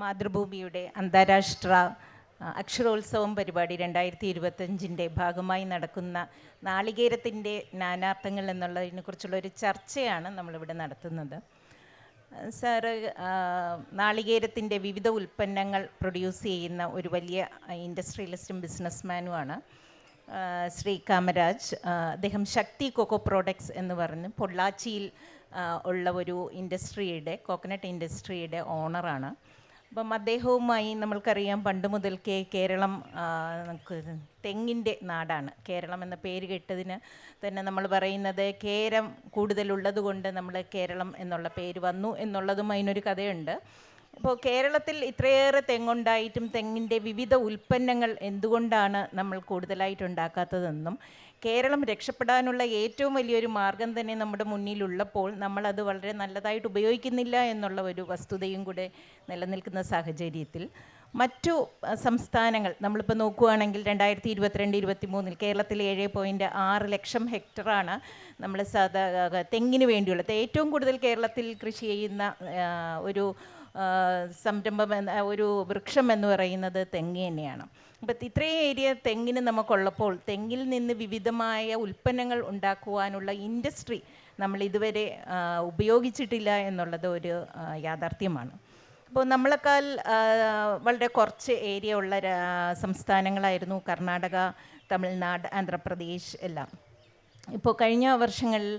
മാതൃഭൂമിയുടെ അന്താരാഷ്ട്ര അക്ഷരോത്സവം പരിപാടി 2025-ൻ്റെ ഭാഗമായി നടക്കുന്ന നാളികേരത്തിൻ്റെ നാനാർത്ഥങ്ങൾ എന്നുള്ളതിനെക്കുറിച്ചുള്ള ഒരു ചർച്ചയാണ് നമ്മളിവിടെ നടത്തുന്നത്. സാറ് നാളികേരത്തിൻ്റെ വിവിധ ഉൽപ്പന്നങ്ങൾ പ്രൊഡ്യൂസ് ചെയ്യുന്ന ഒരു വലിയ ഇൻഡസ്ട്രിയലിസ്റ്റും ബിസിനസ്മാനുമാണ് ശ്രീ കാമരാജ്. അദ്ദേഹം ശക്തി കൊക്കോ പ്രോഡക്ട്സ് എന്ന് പറഞ്ഞ് പൊള്ളാച്ചിയിൽ ഉള്ള ഒരു ഇൻഡസ്ട്രിയുടെ കോക്കനട്ട് ഇൻഡസ്ട്രിയുടെ ഓണറാണ്. അപ്പം അദ്ദേഹവുമായി നമ്മൾക്കറിയാം പണ്ട് മുതൽക്കേ കേരളം തെങ്ങിൻ്റെ നാടാണ്. കേരളം എന്ന പേര് കേട്ടതിന് തന്നെ നമ്മൾ പറയുന്നത് കേരം കൂടുതലുള്ളത് കൊണ്ട് നമ്മൾ കേരളം എന്നുള്ള പേര് വന്നു എന്നുള്ളതും അതിനൊരു കഥയുണ്ട്. അപ്പോൾ കേരളത്തിൽ ഇത്രയേറെ തെങ്ങുണ്ടായിട്ടും തെങ്ങിൻ്റെ വിവിധ ഉൽപ്പന്നങ്ങൾ എന്തുകൊണ്ടാണ് നമ്മൾ കൂടുതലായിട്ട് ഉണ്ടാക്കാത്തതെന്നും കേരളം രക്ഷപ്പെടാനുള്ള ഏറ്റവും വലിയൊരു മാർഗം തന്നെ നമ്മുടെ മുന്നിലുള്ളപ്പോൾ നമ്മളത് വളരെ നല്ലതായിട്ട് ഉപയോഗിക്കുന്നില്ല എന്നുള്ള ഒരു വസ്തുതയും കൂടെ നിലനിൽക്കുന്ന സാഹചര്യത്തിൽ മറ്റു സംസ്ഥാനങ്ങൾ നമ്മളിപ്പോൾ നോക്കുകയാണെങ്കിൽ 2022-23 കേരളത്തിൽ 7.6 ലക്ഷം ഹെക്ടറാണ് നമ്മൾ തെങ്ങിന് വേണ്ടിയുള്ള ഏറ്റവും കൂടുതൽ കേരളത്തിൽ കൃഷി ചെയ്യുന്ന ഒരു സംരംഭം ഒരു വൃക്ഷം എന്ന് പറയുന്നത് തെങ്ങ് തന്നെയാണ്. അപ്പം ഇത്രയും ഏരിയ തെങ്ങിന് നമുക്കുള്ളപ്പോൾ തെങ്ങിൽ നിന്ന് വിവിധമായ ഉൽപ്പന്നങ്ങൾ ഉണ്ടാക്കുവാനുള്ള ഇൻഡസ്ട്രി നമ്മൾ ഇതുവരെ ഉപയോഗിച്ചിട്ടില്ല എന്നുള്ളത് ഒരു യാഥാർത്ഥ്യമാണ്. അപ്പോൾ നമ്മളെക്കാൾ വളരെ കുറച്ച് ഏരിയ ഉള്ള സംസ്ഥാനങ്ങളായിരുന്നു കർണാടക, തമിഴ്നാട്, ആന്ധ്രാപ്രദേശ് എല്ലാം. ഇപ്പോൾ കഴിഞ്ഞ വർഷങ്ങളിൽ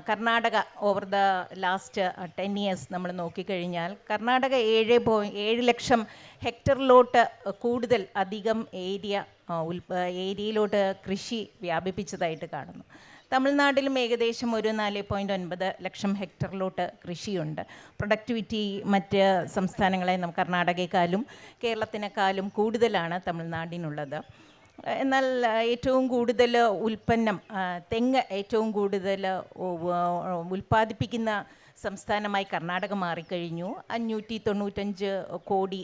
Karnataka over the last 10 years നമ്മൾ നോക്കിക്കഴിഞ്ഞാൽ കർണാടക 7 ലക്ഷം ഹെക്ടറിലോട്ട് കൂടുതൽ അധികം ഏരിയയിലോട്ട് കൃഷി വ്യാപിപ്പിച്ചതായിട്ട് കാണുന്നു. തമിഴ്നാട്ടിലും ഏകദേശം ഒരു 4.9 ലക്ഷം ഹെക്ടറിലോട്ട് കൃഷിയുണ്ട്. പ്രൊഡക്ടിവിറ്റി മറ്റ് സംസ്ഥാനങ്ങളെ കർണാടകയെക്കാളും കേരളത്തിനേക്കാളും കൂടുതലാണ് തമിഴ്നാടിനുള്ളത്. എന്നാൽ ഏറ്റവും കൂടുതൽ ഉൽപ്പന്നം തെങ്ങ് ഏറ്റവും കൂടുതൽ ഉൽപ്പാദിപ്പിക്കുന്ന സംസ്ഥാനമായി കർണാടക മാറിക്കഴിഞ്ഞു. 595 കോടി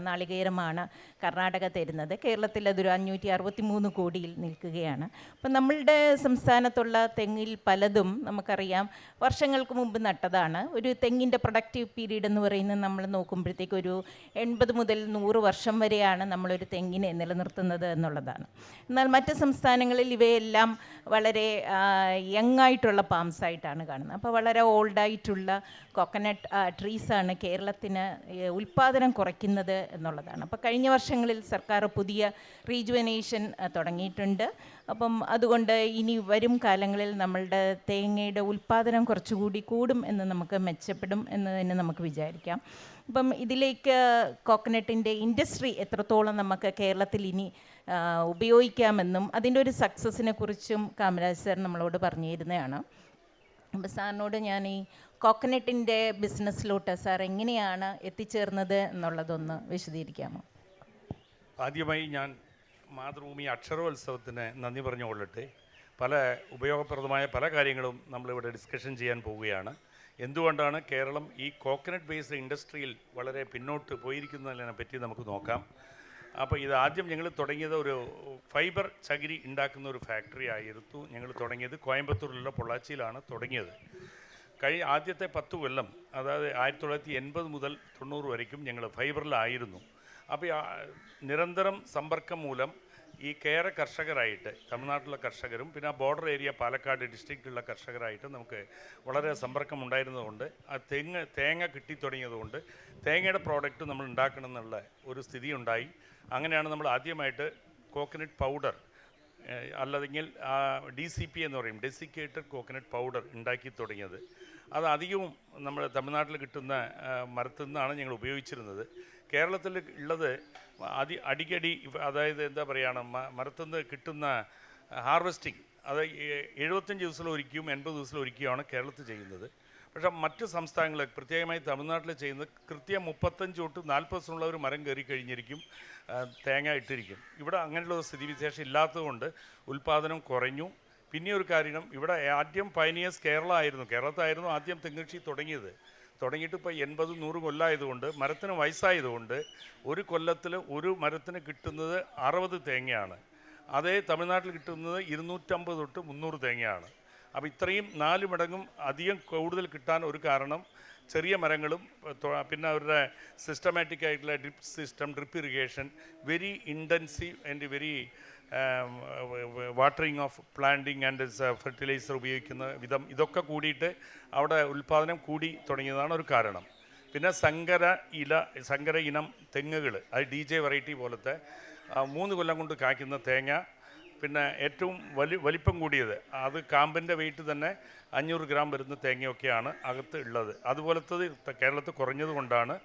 നാളികേരമാണ് കർണാടക തരുന്നത്. കേരളത്തിൽ അതൊരു 563 കോടിയിൽ നിൽക്കുകയാണ്. അപ്പം നമ്മളുടെ സംസ്ഥാനത്തുള്ള തെങ്ങിൽ പലതും നമുക്കറിയാം വർഷങ്ങൾക്ക് മുമ്പ് നട്ടതാണ്. ഒരു തെങ്ങിൻ്റെ പ്രൊഡക്റ്റീവ് പീരീഡ് എന്ന് പറയുന്നത് നമ്മൾ നോക്കുമ്പോഴത്തേക്ക് ഒരു 80 മുതൽ 100 വർഷം വരെയാണ് നമ്മളൊരു തെങ്ങിനെ നിലനിർത്തുന്നത് എന്നുള്ളതാണ്. എന്നാൽ മറ്റ് സംസ്ഥാനങ്ങളിൽ ഇവയെല്ലാം വളരെ യങ്ങായിട്ടുള്ള പാംസായിട്ടാണ് കാണുന്നത്. അപ്പോൾ വളരെ ഓൾഡായിട്ടുള്ള കോക്കനട്ട് ട്രീസാണ് കേരളത്തിന് ഉൽപ്പാദനം കുറയ്ക്കുന്നത് എന്നുള്ളതാണ്. അപ്പോൾ കഴിഞ്ഞ വർഷങ്ങളിൽ സർക്കാർ പുതിയ റീജുവനേഷൻ തുടങ്ങിയിട്ടുണ്ട്. അപ്പം അതുകൊണ്ട് ഇനി വരും കാലങ്ങളിൽ നമ്മളുടെ തേങ്ങയുടെ ഉൽപ്പാദനം കുറച്ചുകൂടി കൂടും എന്ന് നമുക്ക് മെച്ചപ്പെടും എന്ന് തന്നെ നമുക്ക് വിചാരിക്കാം. അപ്പം ഇതിലേക്ക് കോക്കനട്ടിൻ്റെ ഇൻഡസ്ട്രി എത്രത്തോളം നമുക്ക് കേരളത്തിൽ ഇനി ഉപയോഗിക്കാമെന്നും അതിൻ്റെ ഒരു സക്സസിനെ കുറിച്ചും കാമരാജ് സാർ നമ്മളോട് പറഞ്ഞിരുന്നതാണ്. അപ്പോൾ സാറിനോട് ഞാൻ ഈ കോക്കനട്ടിൻ്റെ ബിസിനസ്സിലോട്ട് സാർ എങ്ങനെയാണ് എത്തിച്ചേർന്നത് എന്നുള്ളതൊന്ന് വിശദീകരിക്കാമോ? ആദ്യമായി ഞാൻ മാതൃഭൂമി അക്ഷരോത്സവത്തിന് നന്ദി പറഞ്ഞുകൊള്ളട്ടെ. പല ഉപയോഗപ്രദമായ പല കാര്യങ്ങളും നമ്മളിവിടെ ഡിസ്കഷൻ ചെയ്യാൻ പോവുകയാണ്. എന്തുകൊണ്ടാണ് കേരളം ഈ കോക്കനട്ട് ബേസ്ഡ് ഇൻഡസ്ട്രിയിൽ വളരെ പിന്നോട്ട് പോയിരിക്കുന്നതിനെ പറ്റി നമുക്ക് നോക്കാം. അപ്പോൾ ഇത് ആദ്യം ഞങ്ങൾ തുടങ്ങിയത് ഒരു ഫൈബർ ചകിരി ഉണ്ടാക്കുന്ന ഒരു ഫാക്ടറി ആയിരുന്നു. ഞങ്ങൾ തുടങ്ങിയത് കോയമ്പത്തൂരിലുള്ള പൊള്ളാച്ചിയിലാണ് തുടങ്ങിയത്. ആദ്യത്തെ 10 കൊല്ലം, അതായത് 1980 മുതൽ 90 വരയ്ക്കും ഞങ്ങൾ ഫൈബറിലായിരുന്നു. അപ്പോൾ നിരന്തരം സമ്പർക്കം മൂലം ഈ കേര കർഷകരായിട്ട് തമിഴ്നാട്ടിലെ കർഷകരും പിന്നെ ആ ബോർഡർ ഏരിയ പാലക്കാട് ഡിസ്ട്രിക്റ്റിലുള്ള കർഷകരായിട്ട് നമുക്ക് വളരെ സമ്പർക്കം ഉണ്ടായിരുന്നതുകൊണ്ട് ആ തേങ്ങ കിട്ടിത്തുടങ്ങിയതുകൊണ്ട് തേങ്ങയുടെ പ്രോഡക്റ്റ് നമ്മൾ ഉണ്ടാക്കണം എന്നുള്ള ഒരു സ്ഥിതി ഉണ്ടായി. അങ്ങനെയാണ് നമ്മൾ ആദ്യമായിട്ട് കോക്കനട്ട് പൗഡർ അല്ലെങ്കിൽ DCP എന്ന് പറയും, ഡെസിക്കേറ്റഡ് കോക്കനട്ട് പൗഡർ ഉണ്ടാക്കി തുടങ്ങിയത്. അത് അധികവും നമ്മൾ തമിഴ്നാട്ടിൽ കിട്ടുന്ന മരത്തിൽ നിന്നാണ് ഞങ്ങൾ ഉപയോഗിച്ചിരുന്നത്. കേരളത്തിൽ ഉള്ളത് അടിക്കടി, അതായത് എന്താ പറയുക, മരത്തിൽ നിന്ന് കിട്ടുന്ന ഹാർവെസ്റ്റിംഗ് അത് 75 ദിവസത്തിലൊരിക്കലും 80 ദിവസത്തിലൊരിക്കലുമാണ് കേരളത്തിൽ ചെയ്യുന്നത്. പക്ഷേ മറ്റ് സംസ്ഥാനങ്ങൾ പ്രത്യേകമായി തമിഴ്നാട്ടിൽ ചെയ്യുന്നത് കൃത്യം 35 തൊട്ട് 40 ഒരു മരം കയറി കഴിഞ്ഞിരിക്കും തേങ്ങ ഇട്ടിരിക്കും. ഇവിടെ അങ്ങനെയുള്ള സ്ഥിതിവിശേഷം ഇല്ലാത്തതുകൊണ്ട് ഉൽപ്പാദനം കുറഞ്ഞു. പിന്നെ ഒരു കാര്യം, ഇവിടെ ആദ്യം പയനിയേഴ്സ് കേരളത്തായിരുന്നു ആദ്യം തെങ്ങുകൃഷി തുടങ്ങിയിട്ട് ഇപ്പോൾ 80-100 കൊല്ലമായതുകൊണ്ട് മരത്തിന് വയസ്സായതുകൊണ്ട് ഒരു കൊല്ലത്തിൽ ഒരു മരത്തിന് കിട്ടുന്നത് 60 തേങ്ങയാണ്. അതേ തമിഴ്നാട്ടിൽ കിട്ടുന്നത് 250 തൊട്ട് 300 തേങ്ങയാണ്. അപ്പോൾ ഇത്രയും 4 മടങ്ങും അധികം കൂടുതൽ കിട്ടാൻ ഒരു കാരണം ചെറിയ മരങ്ങളും പിന്നെ അവരുടെ സിസ്റ്റമാറ്റിക് ആയിട്ടുള്ള drip system, drip irrigation, very intensive and very watering of planting and fertiliser ഉപയോഗിക്കുന്ന വിധം, ഇതൊക്കെ കൂടിയിട്ട് അവിടെ ഉൽപ്പാദനം കൂടി തുടങ്ങിയതാണ് ഒരു കാരണം. പിന്നെ സങ്കര ഇനം തെങ്ങുകൾ, അത് DJ വെറൈറ്റി പോലത്തെ 3 കൊല്ലം കൊണ്ട് കായ്ക്കുന്ന തേങ്ങ, പിന്നെ ഏറ്റവും വലിപ്പം കൂടിയത് അത് കാമ്പിൻ്റെ വെയിറ്റ് തന്നെ 500 ഗ്രാം വരുന്ന തേങ്ങയൊക്കെയാണ് അകത്ത് ഉള്ളത്. അതുപോലത്തത് കേരളത്തിൽ കുറഞ്ഞത് കൊണ്ടാണ്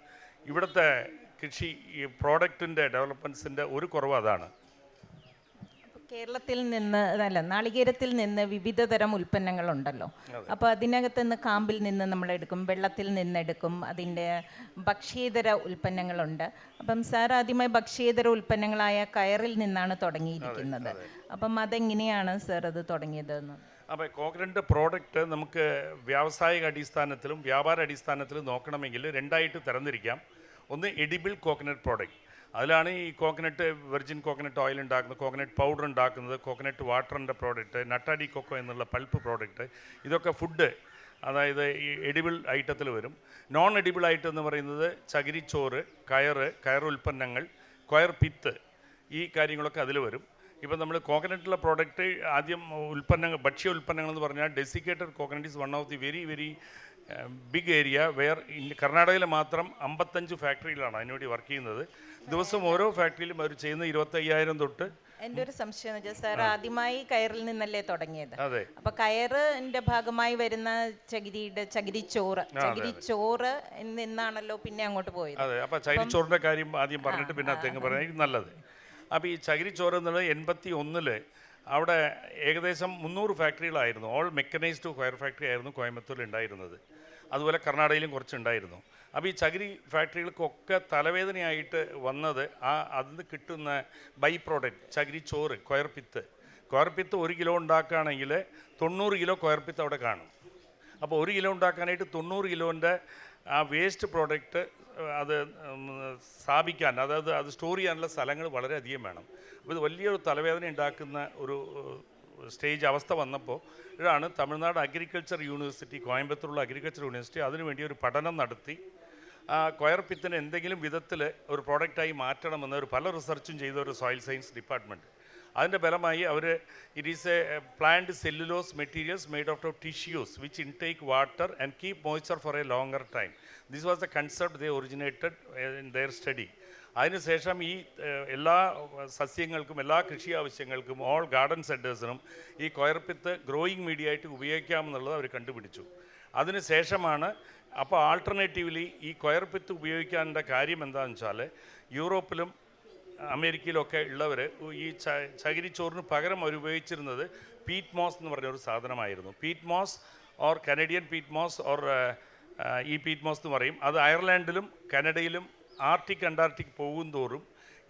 ഇവിടുത്തെ കൃഷി ഈ പ്രോഡക്റ്റിൻ്റെ ഡെവലപ്മെൻറ്റ്സിൻ്റെ ഒരു കുറവ് അതാണ്. കേരളത്തിൽ നിന്ന് നാളികേരത്തിൽ നിന്ന് വിവിധ തരം ഉൽപ്പന്നങ്ങളുണ്ടല്ലോ. അപ്പോൾ അതിനകത്ത് നിന്ന് കാമ്പിൽ നിന്ന് നമ്മളെടുക്കും, വെള്ളത്തിൽ നിന്നെടുക്കും, അതിൻ്റെ ഭക്ഷ്യേതര ഉൽപ്പന്നങ്ങളുണ്ട്. അപ്പം സാർ ആദ്യമായി ഭക്ഷ്യേതര ഉൽപ്പന്നങ്ങളായ കയറിൽ നിന്നാണ് തുടങ്ങിയിരിക്കുന്നത്. അപ്പം അതെങ്ങനെയാണ് സാർ അത് തുടങ്ങിയതെന്ന്? അപ്പോൾ കോക്കനട്ട് പ്രോഡക്റ്റ് നമുക്ക് വ്യാവസായിക അടിസ്ഥാനത്തിലും വ്യാപാര അടിസ്ഥാനത്തിലും നോക്കണമെങ്കിൽ 2ആയിട്ട് തരംതിരിക്കാം. ഒന്ന് എഡിബിൾ കോക്കനട്ട് പ്രോഡക്റ്റ്, അതിലാണ് ഈ കോക്കനട്ട്, വെർജിൻ കോക്കനട്ട് ഓയിൽ ഉണ്ടാക്കുന്നത്, കോക്കനട്ട് പൗഡർ ഉണ്ടാക്കുന്നത്, കോക്കനട്ട് വാട്ടറിൻ്റെ പ്രോഡക്റ്റ്, നട്ടാഡി കൊക്കോ എന്നുള്ള പൾപ്പ് പ്രോഡക്റ്റ്, ഇതൊക്കെ ഫുഡ്, അതായത് ഈ എഡിബിൾ ഐറ്റത്തിൽ വരും. നോൺ എഡിബിൾ ഐറ്റം എന്ന് പറയുന്നത് ചകിരിച്ചോറ്, കയർ ഉൽപ്പന്നങ്ങൾ, കൊയർ പിത്ത്, ഈ കാര്യങ്ങളൊക്കെ അതിൽ വരും. ഇപ്പം നമ്മൾ കോക്കനട്ടിലെ പ്രോഡക്റ്റ് ആദ്യം ഭക്ഷ്യ ഉൽപ്പന്നങ്ങൾ എന്ന് പറഞ്ഞാൽ desiccated coconut is one of the very very big area where കർണാടകയിൽ മാത്രം 55 ഫാക്ടറിയിലാണ് അതിനുവേണ്ടി വർക്ക് ചെയ്യുന്നത്. ദിവസം ഓരോ ഫാക്ടറിയിലും അവർ ചെയ്യുന്ന 25,000 തൊട്ട്. എൻ്റെ ഒരു സംശയം എന്ന് വെച്ചാൽ സാർ ആദ്യമായി കയറിൽ നിന്നല്ലേ തുടങ്ങിയത്? അതെ. അപ്പൊ കയറിന്റെ ഭാഗമായി വരുന്ന ചകിരിച്ചോറ് നിന്നാണല്ലോ പിന്നെ അങ്ങോട്ട് പോയത്. അതെ. അപ്പൊ ചകിരിച്ചോറിന്റെ കാര്യം ആദ്യം പറഞ്ഞിട്ട് പിന്നെ തെങ്ങ് പറയുന്നത് നല്ലത്. അപ്പോൾ ഈ ചകിരിച്ചോറ് എന്നുള്ളത് 81 അവിടെ ഏകദേശം 300 ഫാക്ടറികളായിരുന്നു. ഓൾ മെക്കനൈസ്ഡ് കയർ ഫാക്ടറി ആയിരുന്നു കോയമ്പത്തൂരിൽ ഉണ്ടായിരുന്നത്. അതുപോലെ കർണാടകയിലും കുറച്ചുണ്ടായിരുന്നു. അപ്പോൾ ഈ ചകിരി ഫാക്ടറികൾക്കൊക്കെ തലവേദനയായിട്ട് വന്നത് അതിന് കിട്ടുന്ന ബൈ പ്രോഡക്റ്റ് ചകിരിച്ചോറ്, കൊയർപ്പിത്ത് 1 കിലോ ഉണ്ടാക്കുകയാണെങ്കിൽ 90 കിലോ കൊയർപ്പിത്ത് അവിടെ കാണും. അപ്പോൾ 1 കിലോ ഉണ്ടാക്കാനായിട്ട് 90 കിലോൻ്റെ ആ വേസ്റ്റ് പ്രോഡക്റ്റ് അത് സ്ഥാപിക്കാൻ, അതായത് അത് സ്റ്റോർ ചെയ്യാനുള്ള സ്ഥലങ്ങൾ വളരെയധികം വേണം. അപ്പോൾ ഇത് വലിയൊരു തലവേദന ഉണ്ടാക്കുന്ന ഒരു അവസ്ഥ വന്നപ്പോൾ ഇതാണ് തമിഴ്നാട് അഗ്രികൾച്ചർ യൂണിവേഴ്സിറ്റി, കോയമ്പത്തൂരുള്ള അഗ്രികൾച്ചർ യൂണിവേഴ്സിറ്റി അതിനുവേണ്ടി ഒരു പഠനം നടത്തി കൊയർപ്പിത്തിന് എന്തെങ്കിലും വിധത്തിൽ ഒരു പ്രോഡക്റ്റായി മാറ്റണമെന്ന് പല റിസർച്ചും ചെയ്ത ഒരു സോയിൽ സയൻസ് ഡിപ്പാർട്ട്മെൻറ്റ്. അതിൻ്റെ ഫലമായി അവർ it is a plant cellulose materials made out of tissues which intake water and keep moisture for a longer time. This was the concept they originated in their study. അതിനുശേഷം ഈ എല്ലാ സസ്യങ്ങൾക്കും എല്ലാ കൃഷി ആവശ്യങ്ങൾക്കും all garden സെൻറ്റേഴ്സിനും ഈ കൊയർപ്പിത്ത് growing media ആയിട്ട് ഉപയോഗിക്കാമെന്നുള്ളത് അവർ കണ്ടുപിടിച്ചു. അതിനുശേഷമാണ് അപ്പോൾ ആൾട്ടർനേറ്റീവ്ലി ഈ കൊയർപ്പിത്ത് ഉപയോഗിക്കാനുള്ള കാര്യം എന്താണെന്ന് വെച്ചാൽ യൂറോപ്പിലും അമേരിക്കയിലൊക്കെ ഉള്ളവർ ഈ ചകിരിച്ചോറിന് പകരം അവർ ഉപയോഗിച്ചിരുന്നത് പീറ്റ് മോസ് എന്ന് പറഞ്ഞൊരു സാധനമായിരുന്നു. Peat moss or Canadian peat moss or ഈ പീറ്റ് മോസ് എന്ന് പറയും. അത് അയർലാൻഡിലും കനഡയിലും ആർട്ടിക് അന്റാർട്ടിക് പോകും തോറും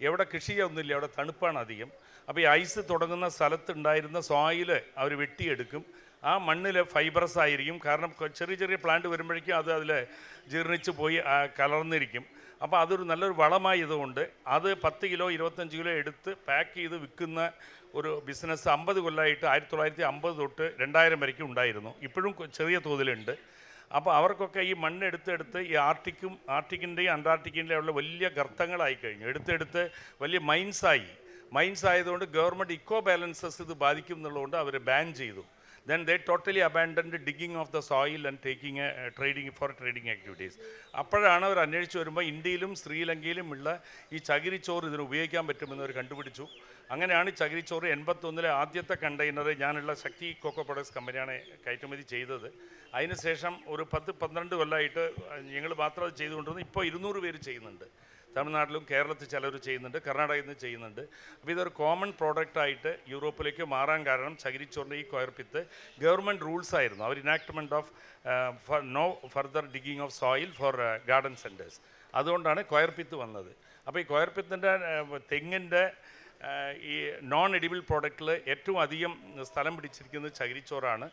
എവിടെ കൃഷി ഒന്നുമില്ല, അവിടെ തണുപ്പാണ് അധികം. അപ്പോൾ ഈ ഐസ് തുടങ്ങുന്ന സ്ഥലത്തുണ്ടായിരുന്ന സോയിൽ അവർ വെട്ടിയെടുക്കും. ആ മണ്ണിൽ ഫൈബറസ് ആയിരിക്കും, കാരണം ചെറിയ ചെറിയ പ്ലാന്റ് വരുമ്പോഴേക്കും അത് അതിൽ ജീർണിച്ച് പോയി കലർന്നിരിക്കും. അപ്പോൾ അതൊരു നല്ലൊരു വളമായതുകൊണ്ട് അത് 10 കിലോ 25 കിലോ എടുത്ത് പാക്ക് ചെയ്ത് വിൽക്കുന്ന ഒരു ബിസിനസ് 50 കൊല്ലമായിട്ട് 1950 തൊട്ട് 2000 വരയ്ക്കും ഉണ്ടായിരുന്നു. ഇപ്പോഴും ചെറിയ തോതിലുണ്ട്. അപ്പോൾ അവർക്കൊക്കെ ഈ മണ്ണെടുത്തെടുത്ത് ഈ ആർട്ടിക്കിൻ്റെയും അന്റാർട്ടിക്കിൻ്റെയും ഉള്ള വലിയ ഗർത്തങ്ങളായി കഴിഞ്ഞു. എടുത്തെടുത്ത് വലിയ മൈൻസ് ആയതുകൊണ്ട് ഗവൺമെൻറ് ഇക്കോ ബാലൻസസ് ഇത് ബാധിക്കും എന്നുള്ളതുകൊണ്ട് അവർ ബാൻ ചെയ്തു. Then they totally abandoned digging of the soil and taking trading activities. അപ്പോഴാണ് അവർ അന്വേഷിച്ച് വരുമ്പോൾ ഇന്ത്യയിലും ശ്രീലങ്കയിലും ഉള്ള ഈ ചകിരിച്ചോറ് ഇതിന് ഉപയോഗിക്കാൻ പറ്റുമെന്ന് അവർ കണ്ടുപിടിച്ചു. അങ്ങനെയാണ് ചകിരിച്ചോറ് 81 ആദ്യത്തെ കണ്ടെയ്നർ ഞാനുള്ള ശക്തി കോക്കോ പ്രൊഡക്ട്സ് കമ്പനിയാണ് കയറ്റുമതി ചെയ്തത്. അതിനുശേഷം ഒരു 10-12 കൊല്ലമായിട്ട് ഞങ്ങൾ മാത്രം അത് ചെയ്തുകൊണ്ടിരുന്നു. ഇപ്പോൾ 200 പേര് ചെയ്യുന്നുണ്ട്. തമിഴ്നാട്ടിലും കേരളത്തിൽ ചിലർ ചെയ്യുന്നുണ്ട്, കർണാടകയിൽ നിന്ന് ചെയ്യുന്നുണ്ട്. അപ്പോൾ ഇതൊരു കോമൺ പ്രോഡക്റ്റായിട്ട് യൂറോപ്പിലേക്ക് മാറാൻ കാരണം ചകിരിച്ചോറിൻ്റെ ഈ കൊയർപ്പിത്ത് ഗവൺമെൻറ് റൂൾസ് ആയിരുന്നു. അവർ enactment of no further digging of soil for garden centres. അതുകൊണ്ടാണ് കൊയർപ്പിത്ത് വന്നത്. അപ്പോൾ ഈ കൊയർപ്പിത്തിൻ്റെ തെങ്ങിൻ്റെ ഈ നോൺ എഡിബിൾ പ്രോഡക്റ്റിൽ ഏറ്റവും അധികം സ്ഥലം പിടിച്ചിരിക്കുന്നത് ചകിരിച്ചോറാണ്.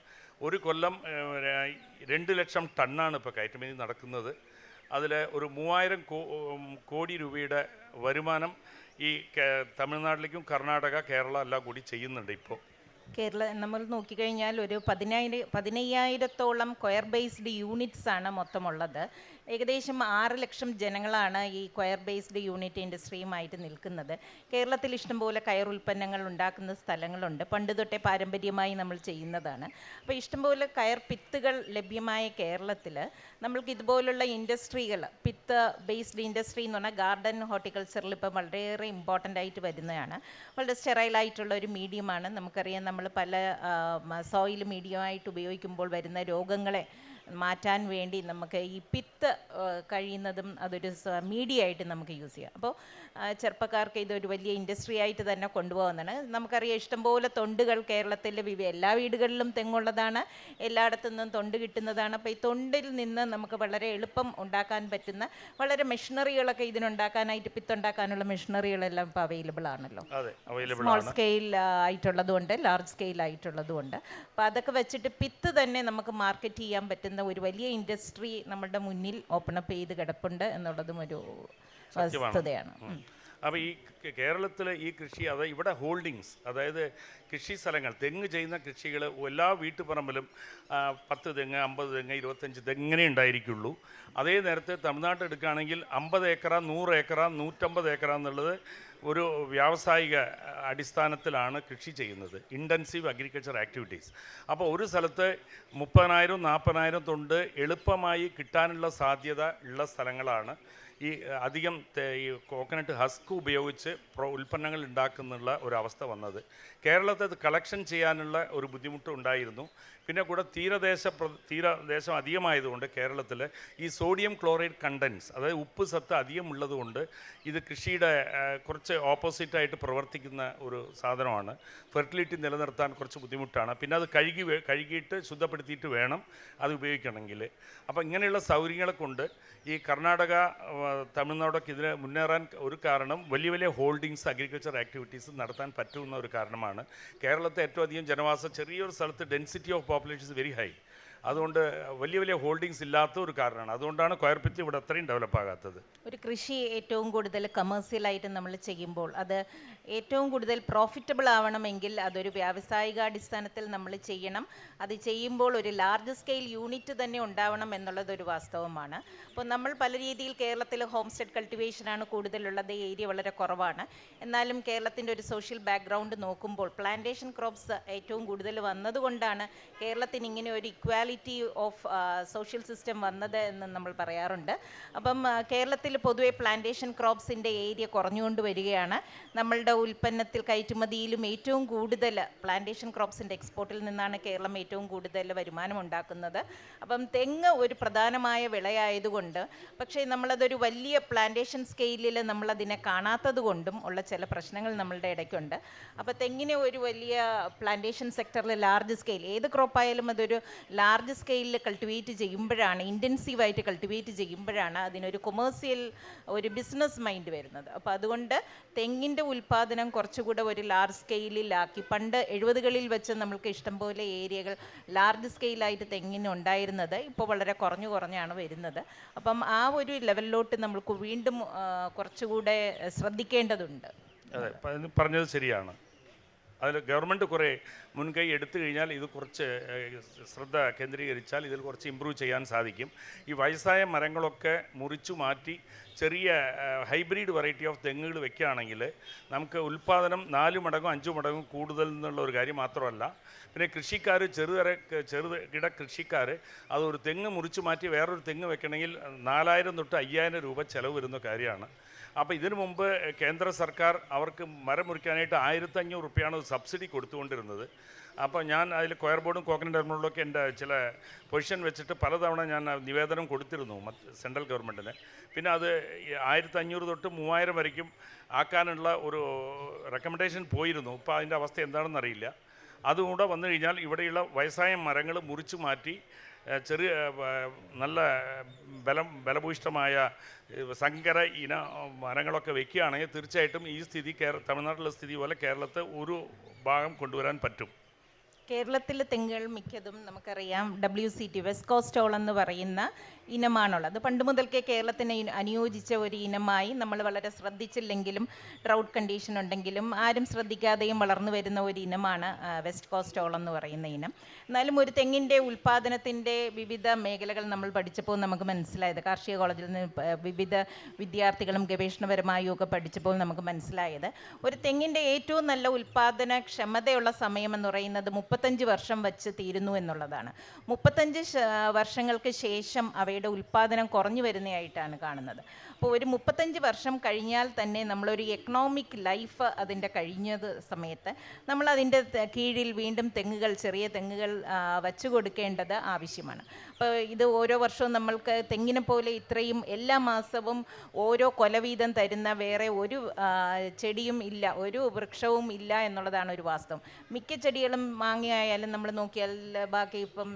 ഒരു കൊല്ലം 2 ലക്ഷം ടണ്ണാണ് ഇപ്പോൾ കയറ്റുമതി നടക്കുന്നത്. അതിൽ ഒരു 3000 കോടി രൂപയുടെ വരുമാനം ഈ തമിഴ്നാട്ടിലേക്കും കർണാടക, കേരള എല്ലാം കൂടി ചെയ്യുന്നുണ്ട് ഇപ്പോൾ. നമ്മൾ നോക്കിക്കഴിഞ്ഞാൽ ഒരു 15,000-ഓളം കൊയർ ബേസ്ഡ് യൂണിറ്റ്സ് ആണ് മൊത്തമുള്ളത്. ഏകദേശം 6 ലക്ഷം ജനങ്ങളാണ് ഈ കൊയർ ബേസ്ഡ് യൂണിറ്റ് ഇൻഡസ്ട്രിയുമായിട്ട് നിൽക്കുന്നത്. കേരളത്തിൽ ഇഷ്ടംപോലെ കയർ ഉൽപ്പന്നങ്ങൾ ഉണ്ടാക്കുന്ന സ്ഥലങ്ങളുണ്ട്, പണ്ട് തൊട്ടേ പാരമ്പര്യമായി നമ്മൾ ചെയ്യുന്നതാണ്. അപ്പോൾ ഇഷ്ടംപോലെ കയർ പിത്തുകൾ ലഭ്യമായ കേരളത്തിൽ നമ്മൾക്ക് ഇതുപോലുള്ള ഇൻഡസ്ട്രികൾ, പിത്ത് ബേസ്ഡ് ഇൻഡസ്ട്രി എന്ന് പറഞ്ഞാൽ ഗാർഡൻ ഹോർട്ടിക്കൾച്ചറിൽ ഇപ്പം വളരെയേറെ ഇമ്പോർട്ടൻ്റ് ആയിട്ട് വരുന്നതാണ്. വളരെ സ്റ്റെറൈലായിട്ടുള്ള ഒരു മീഡിയമാണ്. നമുക്കറിയാം, നമ്മൾ പല സോയിൽ മീഡിയമായിട്ട് ഉപയോഗിക്കുമ്പോൾ വരുന്ന രോഗങ്ങളെ മാറ്റാൻ വേണ്ടി നമുക്ക് ഈ പിത്ത് കഴിയുന്നതും അതൊരു മീഡിയ ആയിട്ട് നമുക്ക് യൂസ് ചെയ്യാം. അപ്പോൾ ചെറുപ്പക്കാർക്ക് ഇതൊരു വലിയ ഇൻഡസ്ട്രി ആയിട്ട് തന്നെ കൊണ്ടുപോകുന്നതാണ്. നമുക്കറിയാം, ഇഷ്ടംപോലെ തൊണ്ടുകൾ കേരളത്തിൽ എല്ലാ വീടുകളിലും തെങ്ങുള്ളതാണ്, എല്ലായിടത്തു നിന്നും തൊണ്ട് കിട്ടുന്നതാണ്. അപ്പോൾ ഈ തൊണ്ടിൽ നിന്ന് നമുക്ക് വളരെ എളുപ്പം ഉണ്ടാക്കാൻ പറ്റുന്ന വളരെ മെഷീനറികളൊക്കെ ഇതിനുണ്ടാക്കാനായിട്ട്, പിത്തുണ്ടാക്കാനുള്ള മെഷീനറികളെല്ലാം ഇപ്പോൾ അവൈലബിൾ ആണല്ലോ. സ്മോൾ സ്കെയിൽ ആയിട്ടുള്ളതുകൊണ്ട്, ലാർജ് സ്കെയിൽ ആയിട്ടുള്ളതുകൊണ്ട്. അപ്പോൾ അതൊക്കെ വെച്ചിട്ട് പിത്ത് തന്നെ നമുക്ക് മാർക്കറ്റ് ചെയ്യാൻ പറ്റുന്ന ഒരു വലിയ ഇൻഡസ്ട്രി നമ്മുടെ മുന്നിൽ ഓപ്പൺ അപ്പ് ചെയ്ത് കിടപ്പുണ്ട് എന്നുള്ളതും ഒരു വസ്തുതയാണ്. അപ്പോൾ ഈ കേരളത്തിൽ ഈ കൃഷി, അതായത് ഇവിടെ ഹോൾഡിങ്സ്, അതായത് കൃഷി സ്ഥലങ്ങൾ, തെങ്ങ് ചെയ്യുന്ന കൃഷികൾ എല്ലാ വീട്ടുപറമ്പിലും 10 തെങ്ങ്, 50 തെങ്ങ്, 25 തെങ്ങനെ ഉണ്ടായിരിക്കുള്ളൂ. അതേ നേരത്തെ തമിഴ്നാട്ടിൽ എടുക്കുകയാണെങ്കിൽ 50 ഏക്കറ, 100 ഏക്കറ, 150 ഏക്കറ എന്നുള്ളത് ഒരു വ്യാവസായിക അടിസ്ഥാനത്തിലാണ് കൃഷി ചെയ്യുന്നത്, ഇൻറ്റൻസീവ് അഗ്രികൾച്ചർ ആക്ടിവിറ്റീസ്. അപ്പോൾ ഒരു സ്ഥലത്ത് 30,000-40,000 തൊണ്ട് എളുപ്പമായി കിട്ടാനുള്ള സാധ്യത ഉള്ള സ്ഥലങ്ങളാണ് ഈ അധികം ഈ കോക്കനട്ട് ഹസ്ക് ഉപയോഗിച്ച് ഉൽപ്പന്നങ്ങൾ ഉണ്ടാക്കുന്നുള്ള ഒരവസ്ഥ വന്നത്. കേരളത്തിൽ അത് കളക്ഷൻ ചെയ്യാനുള്ള ഒരു ബുദ്ധിമുട്ട് ഉണ്ടായിരുന്നു. പിന്നെ കൂടെ തീരദേശം അധികമായതുകൊണ്ട് കേരളത്തിൽ ഈ സോഡിയം ക്ലോറൈഡ് കണ്ടൻസ്, അതായത് ഉപ്പ് സത്ത് അധികം ഉള്ളതുകൊണ്ട് ഇത് കൃഷിയുടെ കുറച്ച് ഓപ്പോസിറ്റായിട്ട് പ്രവർത്തിക്കുന്ന ഒരു സാധനമാണ്. ഫെർട്ടിലിറ്റി നിലനിർത്താൻ കുറച്ച് ബുദ്ധിമുട്ടാണ്. പിന്നെ അത് കഴുകിയിട്ട് ശുദ്ധപ്പെടുത്തിയിട്ട് വേണം അത് ഉപയോഗിക്കണമെങ്കിൽ. അപ്പോൾ ഇങ്ങനെയുള്ള സൗകര്യങ്ങളെ കൊണ്ട് ഈ കർണാടക, തമിഴ്നാടൊക്കെ ഇതിന് മുന്നേറാൻ ഒരു കാരണം വലിയ വലിയ ഹോൾഡിങ്സ്, അഗ്രികൾച്ചർ ആക്ടിവിറ്റീസ് നടത്താൻ പറ്റുന്ന ഒരു കാരണമാണ്. കേരളത്തെ ഏറ്റവും അധികം ജനവാസം ചെറിയൊരു സ്ഥലത്ത് density of population is very high. അതുകൊണ്ട് വലിയ വലിയ ഹോൾഡിങ്സ് ഇല്ലാത്ത ഒരു കാരണമാണ്. അതുകൊണ്ടാണ് കൊയർപിത്ത് ഇവിടെ അത്രയും ഡെവലപ്പ് ആകാത്തത്. ഒരു കൃഷി ഏറ്റവും കൂടുതൽ കമേഴ്സ്യലായിട്ട് നമ്മൾ ചെയ്യുമ്പോൾ അത് ഏറ്റവും കൂടുതൽ പ്രോഫിറ്റബിൾ ആവണമെങ്കിൽ അതൊരു വ്യാവസായിക അടിസ്ഥാനത്തിൽ നമ്മൾ ചെയ്യണം. അത് ചെയ്യുമ്പോൾ ഒരു ലാർജ് സ്കെയിൽ യൂണിറ്റ് തന്നെ ഉണ്ടാവണം എന്നുള്ളതൊരു വാസ്തവമാണ്. അപ്പോൾ നമ്മൾ പല രീതിയിൽ കേരളത്തിൽ ഹോം സ്റ്റെഡ് കൾട്ടിവേഷനാണ് കൂടുതലുള്ളത്, ഏരിയ വളരെ കുറവാണ്. എന്നാലും കേരളത്തിൻ്റെ ഒരു സോഷ്യൽ ബാക്ക്ഗ്രൗണ്ട് നോക്കുമ്പോൾ പ്ലാന്റേഷൻ ക്രോപ്സ് ഏറ്റവും കൂടുതൽ വന്നതുകൊണ്ടാണ് കേരളത്തിന് ഇങ്ങനെ ഒരു ഇക്വാലിറ്റി ഓഫ് സോഷ്യൽ സിസ്റ്റം വന്നത് എന്ന് നമ്മൾ പറയാറുണ്ട്. അപ്പം കേരളത്തിൽ പൊതുവെ പ്ലാന്റേഷൻ ക്രോപ്സിൻ്റെ ഏരിയ കുറഞ്ഞുകൊണ്ട് വരികയാണ്. നമ്മളുടെ ഉൽപ്പന്നത്തിൽ കയറ്റുമതിയിലും ഏറ്റവും കൂടുതൽ പ്ലാന്റേഷൻ ക്രോപ്സിൻ്റെ എക്സ്പോർട്ടിൽ നിന്നാണ് കേരളം ഏറ്റവും കൂടുതൽ വരുമാനം ഉണ്ടാക്കുന്നത്. അപ്പം തെങ്ങ് ഒരു പ്രധാനമായ വിളയായതുകൊണ്ട്, പക്ഷേ നമ്മളതൊരു വലിയ പ്ലാന്റേഷൻ സ്കെയിലിൽ നമ്മളതിനെ കാണാത്തത് കൊണ്ടും ഉള്ള ചില പ്രശ്നങ്ങൾ നമ്മളുടെ ഇടയ്ക്കുണ്ട്. അപ്പോൾ തെങ്ങിനെ ഒരു വലിയ പ്ലാന്റേഷൻ സെക്ടറിൽ ലാർജ് സ്കെയിൽ, ഏത് ക്രോപ്പായാലും അതൊരു ലാർജ് സ്കെയിലിൽ കൾട്ടിവേറ്റ് ചെയ്യുമ്പോഴാണ്, ഇൻറ്റൻസീവായിട്ട് കൾട്ടിവേറ്റ് ചെയ്യുമ്പോഴാണ് അതിനൊരു കൊമേഴ്സ്യൽ ഒരു ബിസിനസ് മൈൻഡ് വരുന്നത്. അപ്പോൾ അതുകൊണ്ട് തെങ്ങിൻ്റെ ഉൽപ്പാദനം കുറച്ചുകൂടെ ഒരു ലാർജ് സ്കെയിലിലാക്കി, പണ്ട് 70കളിൽ വെച്ച് നമ്മൾക്ക് ഇഷ്ടംപോലെ ഏരിയകൾ ലാർജ് സ്കെയിലായിട്ട് തെങ്ങിന് ഉണ്ടായിരുന്നത് ഇപ്പോൾ വളരെ കുറഞ്ഞാണ് വരുന്നത്. അപ്പം ആ ഒരു ലെവലിലോട്ട് നമ്മൾക്ക് വീണ്ടും കുറച്ചുകൂടെ ശ്രദ്ധിക്കേണ്ടതുണ്ട്. അതെ, പറഞ്ഞത് ശരിയാണ്. അതിൽ ഗവൺമെൻറ് കുറേ മുൻകൈ എടുത്തു കഴിഞ്ഞാൽ, ഇത് കുറച്ച് ശ്രദ്ധ കേന്ദ്രീകരിച്ചാൽ ഇതിൽ കുറച്ച് ഇമ്പ്രൂവ് ചെയ്യാൻ സാധിക്കും. ഈ വയസ്സായ മരങ്ങളൊക്കെ മുറിച്ചു മാറ്റി ചെറിയ ഹൈബ്രിഡ് വെറൈറ്റി ഓഫ് തെങ്ങുകൾ വെക്കുകയാണെങ്കിൽ നമുക്ക് ഉൽപ്പാദനം 4 മടങ്ങും 5 മടങ്ങും കൂടുതൽ എന്നുള്ള ഒരു കാര്യം മാത്രമല്ല, പിന്നെ കൃഷിക്കാർ, ചെറുകിട കൃഷിക്കാർ അതൊരു തെങ്ങ് മുറിച്ചു മാറ്റി വേറൊരു തെങ്ങ് വെക്കണമെങ്കിൽ 4,000 തൊട്ട് 5,000 രൂപ ചിലവ് വരുന്ന കാര്യമാണ്. അപ്പോൾ ഇതിനു മുമ്പ് കേന്ദ്ര സർക്കാർ അവർക്ക് മരം മുറിക്കാനായിട്ട് 1,500 രൂപയാണ് സബ്സിഡി കൊടുത്തുകൊണ്ടിരുന്നത്. അപ്പോൾ ഞാൻ അതിൽ കൊയർ ബോർഡും കോക്കനട്ട് ടെർമിനലിലൊക്കെ എൻ്റെ ചില പൊസിഷൻ വെച്ചിട്ട് പലതവണ ഞാൻ നിവേദനം കൊടുത്തിരുന്നു സെൻട്രൽ ഗവൺമെൻറ്റിന്. പിന്നെ അത് 1,500 തൊട്ട് 3,000 വരയ്ക്കും ആക്കാനുള്ള ഒരു റെക്കമെൻഡേഷൻ പോയിരുന്നു. ഇപ്പോൾ അതിൻ്റെ അവസ്ഥ എന്താണെന്ന് അറിയില്ല. അതുകൂടെ വന്നു കഴിഞ്ഞാൽ ഇവിടെയുള്ള വയസ്സായ മരങ്ങൾ മുറിച്ചു മാറ്റി ചെറിയ നല്ല ബലഭൂയിഷ്ഠമായ സങ്കര ഇന മരങ്ങളൊക്കെ വെക്കുകയാണെങ്കിൽ തീർച്ചയായിട്ടും ഈ സ്ഥിതി തമിഴ്നാട്ടിലെ സ്ഥിതി പോലെ കേരളത്തെ ഒരു ഭാഗം കൊണ്ടുവരാൻ പറ്റും. കേരളത്തിലെ തെങ്ങുകൾ മിക്കതും നമുക്കറിയാം WCT വെസ്റ്റ് കോസ്റ്റ് ഓൾ എന്ന് പറയുന്ന ഇനമാണുള്ളത്. പണ്ട് മുതൽക്കേ കേരളത്തിന് അനുയോജിച്ച ഒരു ഇനമായി നമ്മൾ വളരെ ശ്രദ്ധിച്ചില്ലെങ്കിലും ഡ്രൗട്ട് കണ്ടീഷൻ ഉണ്ടെങ്കിലും ആരും ശ്രദ്ധിക്കാതെയും വളർന്നു വരുന്ന ഒരു ഇനമാണ് വെസ്റ്റ് കോസ്റ്റ് ഓൾ എന്ന് പറയുന്ന ഇനം. എന്നാലും ഒരു തെങ്ങിൻ്റെ ഉൽപ്പാദനത്തിൻ്റെ വിവിധ മേഖലകൾ നമ്മൾ പഠിച്ചപ്പോൾ നമുക്ക് മനസ്സിലായത്, കാർഷിക കോളേജിൽ നിന്ന് വിവിധ വിദ്യാർത്ഥികളും ഗവേഷണപരമായും ഒക്കെ പഠിച്ചപ്പോൾ നമുക്ക് മനസ്സിലായത്, ഒരു തെങ്ങിൻ്റെ ഏറ്റവും നല്ല ഉൽപ്പാദന ക്ഷമതയുള്ള സമയം എന്ന് പറയുന്നത് 35 വർഷം വച്ച് തീരുന്നു എന്നുള്ളതാണ്. 35 വർഷങ്ങൾക്ക് ശേഷം അവയുടെ ഉൽപ്പാദനം കുറഞ്ഞു വരുന്നതായിട്ടാണ് കാണുന്നത്. അപ്പോൾ ഒരു 35 വർഷം കഴിഞ്ഞാൽ തന്നെ നമ്മളൊരു എക്കണോമിക് ലൈഫ് അതിൻ്റെ കഴിഞ്ഞത് സമയത്ത് നമ്മൾ അതിൻ്റെ കീഴിൽ വീണ്ടും തെങ്ങുകൾ, ചെറിയ തെങ്ങുകൾ വച്ചു കൊടുക്കേണ്ടത് ആവശ്യമാണ്. അപ്പോൾ ഇത് ഓരോ വർഷവും നമ്മൾക്ക് തെങ്ങിനെ പോലെ ഇത്രയും എല്ലാ മാസവും ഓരോ കൊല വീതം തരുന്ന വേറെ ഒരു ചെടിയും ഇല്ല, ഒരു വൃക്ഷവും ഇല്ല എന്നുള്ളതാണ് ഒരു വാസ്തവം. മിക്ക ചെടികളും മാങ്ങയായാലും നമ്മൾ നോക്കിയാൽ, ബാക്കി ഇപ്പം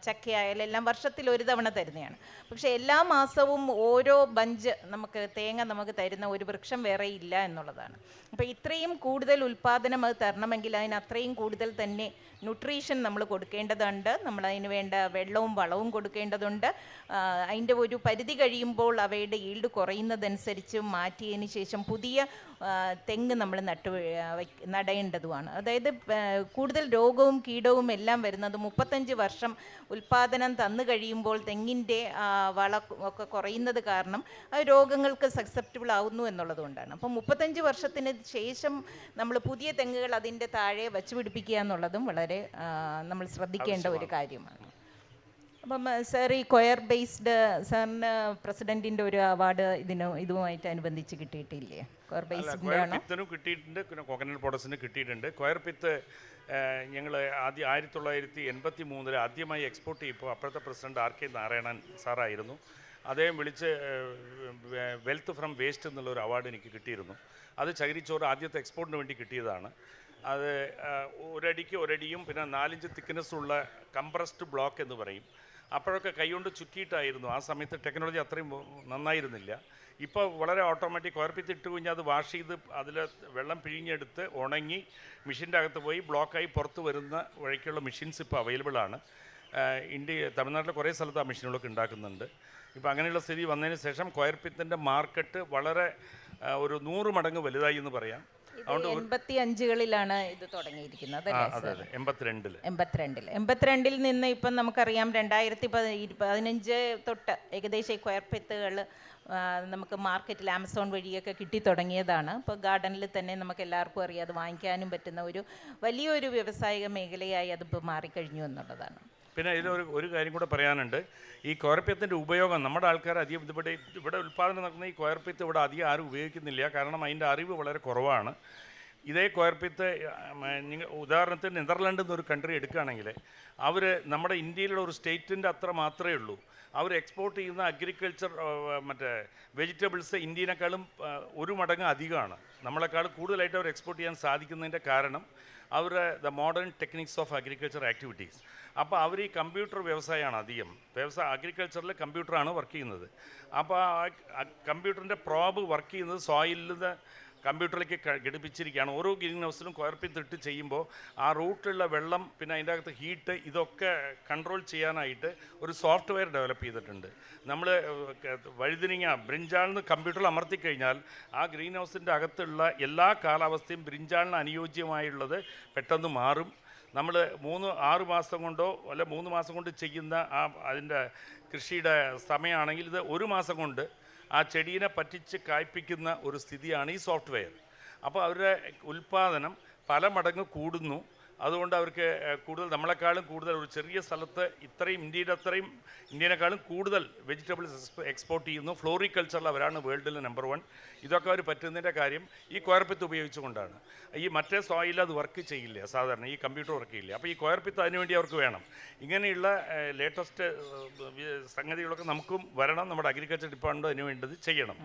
ചക്കയായാലും എല്ലാം വർഷത്തിൽ ഒരു തവണ തരുന്നതാണ്. പക്ഷേ എല്ലാ മാസവും ഓരോ ബഞ്ച് തേങ്ങ നമുക്ക് തരുന്ന ഒരു വൃക്ഷം വേറെ ഇല്ല എന്നുള്ളതാണ്. അപ്പോൾ ഇത്രയും കൂടുതൽ ഉൽപ്പാദനം അത് തരണമെങ്കിൽ അതിന് അത്രയും കൂടുതൽ തന്നെ ന്യൂട്രീഷൻ നമ്മൾ കൊടുക്കേണ്ടതുണ്ട്. നമ്മൾ അതിന് വേണ്ട വെള്ളവും വളവും കൊടുക്കേണ്ടതുണ്ട്. അതിൻ്റെ ഒരു പരിധി കഴിയുമ്പോൾ അവയുടെ ഈൽഡ് കുറയുന്നതനുസരിച്ച് മാറ്റിയതിന് ശേഷം പുതിയ തെങ്ങ് നമ്മൾ നടേണ്ടതുമാണ്. അതായത് കൂടുതൽ രോഗവും കീടവും എല്ലാം വരുന്നത് 35 വർഷം ഉൽപ്പാദനം തന്നു കഴിയുമ്പോൾ തെങ്ങിൻ്റെ വളം ഒക്കെ കുറയുന്നത് കാരണം രോഗങ്ങൾക്ക് സക്സെപ്റ്റബിൾ ആവുന്നു എന്നുള്ളതുകൊണ്ടാണ്. അപ്പം 35 വർഷത്തിന് ശേഷം നമ്മൾ പുതിയ തെങ്ങുകൾ അതിൻ്റെ താഴെ വച്ചു പിടിപ്പിക്കുക എന്നുള്ളതും വളരെ നമ്മൾ ശ്രദ്ധിക്കേണ്ട ഒരു കാര്യമാണ്. അപ്പം സാർ, ഈ കൊയർ ബേസ്ഡ് സാറിന് പ്രസിഡന്റിന്റെ ഒരു അവാർഡ് ഇതുമായിട്ട് അനുബന്ധിച്ച് കിട്ടിയിട്ടില്ലേ? കൊയർ ബേസ്ഡിൻ്റെ ആണോ? പിത്തനും കിട്ടിയിട്ടുണ്ട്, പിന്നെ കോക്കനട്ട് പോഡസിന് കിട്ടിയിട്ടുണ്ട്. കൊയർ പിത്ത് ഞങ്ങൾ 1983 ആദ്യമായി എക്സ്പോർട്ട് ചെയ്യുമ്പോൾ അപ്പോഴത്തെ പ്രസിഡന്റ് RK നാരായണൻ സാറായിരുന്നു. അദ്ദേഹം വിളിച്ച് വെൽത്ത് ഫ്രം വേസ്റ്റ് എന്നുള്ളൊരു അവാർഡ് എനിക്ക് കിട്ടിയിരുന്നു. അത് ചകിരിച്ചോറ് ആദ്യത്തെ എക്സ്പോർട്ടിന് വേണ്ടി കിട്ടിയതാണ്. അത് ഒരടിക്ക് ഒരടിയും പിന്നെ 4 ഇഞ്ച് തിക്നെസ്സുള്ള കംപ്രസ്ഡ് ബ്ലോക്ക് എന്ന് പറയും. അപ്പോഴൊക്കെ കൈകൊണ്ട് ചുറ്റിയിട്ടായിരുന്നു. ആ സമയത്ത് ടെക്നോളജി അത്രയും നന്നായിരുന്നില്ല. ഇപ്പോൾ വളരെ ഓട്ടോമാറ്റിക് കോർപ്പിത്ത് ഇട്ട് കഴിഞ്ഞാൽ അത് വാഷ് ചെയ്ത് അതിൽ വെള്ളം പിഴിഞ്ഞെടുത്ത് ഉണങ്ങി മെഷീൻ്റെ അകത്ത് പോയി ബ്ലോക്കായി പുറത്ത് വരുന്ന വഴിക്കുള്ള മെഷീൻസ് ഇപ്പോൾ അവൈലബിൾ ആണ്. തമിഴ്നാട്ടിലെ കുറേ സ്ഥലത്ത് ആ മെഷീനുകളൊക്കെ ഉണ്ടാക്കുന്നുണ്ട്. ഇപ്പോൾ അങ്ങനെയുള്ള സ്ഥിതി വന്നതിന് ശേഷം കോയർപ്പിത്തിൻ്റെ മാർക്കറ്റ് വളരെ ഒരു 100 മടങ്ങ് വലുതായി എന്ന് പറയാം. 85കളിലാണ് ഇത് തുടങ്ങിയിരിക്കുന്നത്. 82ൽ നിന്ന് ഇപ്പം നമുക്കറിയാം 2015 തൊട്ട് ഏകദേശം കൊയർ പിത്തുകൾ നമുക്ക് മാർക്കറ്റിൽ ആമസോൺ വഴിയൊക്കെ കിട്ടി തുടങ്ങിയതാണ്. ഇപ്പോൾ ഗാർഡനിൽ തന്നെ നമുക്ക് എല്ലാവർക്കും അറിയാം, അത് വാങ്ങിക്കാനും പറ്റുന്ന വലിയൊരു വ്യവസായിക മേഖലയായി അതിപ്പോൾ മാറിക്കഴിഞ്ഞു എന്നുള്ളതാണ്. പിന്നെ ഇതിലൊരു കാര്യം കൂടെ പറയാനുണ്ട്. ഈ കോയർപ്പിത്തിൻ്റെ ഉപയോഗം നമ്മുടെ ആൾക്കാർ അധികം ഇവിടെ ഉൽപ്പാദനം നടക്കുന്ന ഈ കോയർപ്പിത്ത് ഇവിടെ അധികം ആരും ഉപയോഗിക്കുന്നില്ല. കാരണം അതിൻ്റെ അറിവ് വളരെ കുറവാണ്. ഇതേ കോയർപ്പിത്ത് ഉദാഹരണത്തിന് നെതർലാൻഡ് എന്നൊരു കൺട്രി എടുക്കുകയാണെങ്കിൽ അവർ നമ്മുടെ ഇന്ത്യയിലുള്ള ഒരു സ്റ്റേറ്റിൻ്റെ അത്ര മാത്രമേ ഉള്ളൂ. അവർ എക്സ്പോർട്ട് ചെയ്യുന്ന അഗ്രികൾച്ചർ വെജിറ്റബിൾസ് ഇന്ത്യനേക്കാളും 1 മടങ്ങ് അധികമാണ്. നമ്മളെക്കാൾ കൂടുതലായിട്ട് അവർ എക്സ്പോർട്ട് ചെയ്യാൻ സാധിക്കുന്നതിൻ്റെ കാരണം അവർ the modern techniques of agriculture activities. അപ്പോൾ അവർ ഈ കമ്പ്യൂട്ടർ വ്യവസായമാണ് അധികം. അഗ്രികൾച്ചറിൽ കമ്പ്യൂട്ടറാണ് വർക്ക് ചെയ്യുന്നത്. അപ്പോൾ ആ കമ്പ്യൂട്ടറിൻ്റെ പ്രോബ് വർക്ക് ചെയ്യുന്നത് സോയിലിൽ നിന്ന് കമ്പ്യൂട്ടറിലേക്ക് ഘടിപ്പിച്ചിരിക്കുകയാണ്. ഓരോ ഗ്രീൻ ഹൗസിലും കോയർപ്പിത്തിട്ട് ചെയ്യുമ്പോൾ ആ റൂട്ടിലുള്ള വെള്ളം പിന്നെ അതിൻ്റെ അകത്ത് ഹീറ്റ് ഇതൊക്കെ കൺട്രോൾ ചെയ്യാനായിട്ട് ഒരു സോഫ്റ്റ്വെയർ ഡെവലപ്പ് ചെയ്തിട്ടുണ്ട്. നമ്മൾ വഴുതിനിങ്ങ ബ്രിഞ്ചാളിന് കമ്പ്യൂട്ടറിൽ അമർത്തി കഴിഞ്ഞാൽ ആ ഗ്രീൻ ഹൗസിൻ്റെ അകത്തുള്ള എല്ലാ കാലാവസ്ഥയും ബ്രിഞ്ചാളിന് അനുയോജ്യമായുള്ളത് പെട്ടെന്ന് മാറും. നമ്മൾ 6 മാസം കൊണ്ടോ അല്ല 3 മാസം കൊണ്ട് ചെയ്യുന്ന അതിൻ്റെ കൃഷിയുടെ സമയമാണെങ്കിൽ ഇത് 1 മാസം കൊണ്ട് ആ ചെടീനെ പറ്റിച്ച് കായ്പ്പിക്കുന്ന ഒരു സ്ഥിതിയാണ് ഈ സോഫ്റ്റ്വെയർ. അപ്പോൾ അവരുടെ ഉൽപ്പാദനം പല മടങ്ങ് കൂടുന്നു. അതുകൊണ്ട് അവർക്ക് കൂടുതൽ നമ്മളെക്കാളും കൂടുതൽ ഒരു ചെറിയ സ്ഥലത്ത് ഇന്ത്യനേക്കാളും കൂടുതൽ വെജിറ്റബിൾസ് എക്സ്പോർട്ട് ചെയ്യുന്നു. ഫ്ലോറിക്കൾച്ചറിൽ അവരാണ് വേൾഡിൽ നമ്പർ 1. ഇതൊക്കെ അവർ പറ്റുന്നതിൻ്റെ കാര്യം ഈ കോയർപ്പിത്ത് ഉപയോഗിച്ചുകൊണ്ടാണ്. ഈ മറ്റേ സോയിൽ അത് വർക്ക് ചെയ്യില്ല, സാധാരണ ഈ കമ്പ്യൂട്ടർ വർക്ക് ചെയ്യില്ല. അപ്പോൾ ഈ കോയർപ്പിത്ത് അതിനുവേണ്ടി അവർക്ക് വേണം. ഇങ്ങനെയുള്ള ലേറ്റസ്റ്റ് സംഗതികളൊക്കെ നമുക്കും വരണം. നമ്മുടെ അഗ്രികൾച്ചർ ഡിപ്പാർട്ട്മെൻറ്റ് അതിന് വേണ്ടത് ചെയ്യണം.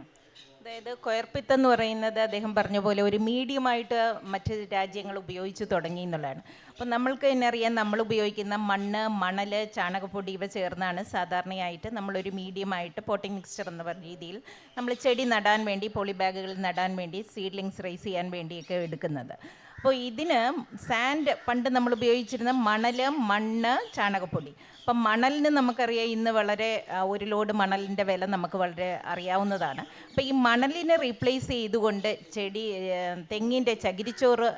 അതായത് കൊയർപ്പിത്ത് എന്ന് പറയുന്നത് അദ്ദേഹം പറഞ്ഞ പോലെ ഒരു മീഡിയമായിട്ട് മറ്റ് രാജ്യങ്ങൾ ഉപയോഗിച്ച് തുടങ്ങി എന്നുള്ളതാണ്. അപ്പം നമ്മൾക്ക് തന്നെ അറിയാം, നമ്മൾ ഉപയോഗിക്കുന്ന മണ്ണ്, മണൽ, ചാണകപ്പൊടി ഇവ ചേർന്നാണ് സാധാരണയായിട്ട് നമ്മളൊരു മീഡിയമായിട്ട് പോട്ടിംഗ് മിക്സ്ചർ എന്ന രീതിയിൽ നമ്മൾ ചെടി നടാൻ വേണ്ടി, പോളി ബാഗുകളിൽ നടാൻ വേണ്ടി, സീഡ്ലിങ്സ് റൈസ് ചെയ്യാൻ വേണ്ടിയൊക്കെ എടുക്കുന്നത്. അപ്പോൾ അപ്പോൾ ഇതിന് സാൻഡ് പണ്ട് നമ്മൾ ഉപയോഗിച്ചിരുന്ന മണൽ, മണ്ണ്, ചാണകപ്പൊടി. അപ്പം മണലിന് നമുക്കറിയാം ഇന്ന് വളരെ ഒരു ലോഡ് മണലിൻ്റെ വില നമുക്ക് വളരെ അറിയാവുന്നതാണ്. അപ്പോൾ ഈ മണലിനെ റീപ്ലേസ് ചെയ്തുകൊണ്ട് തെങ്ങിൻ്റെ ചകിരിച്ചോറ്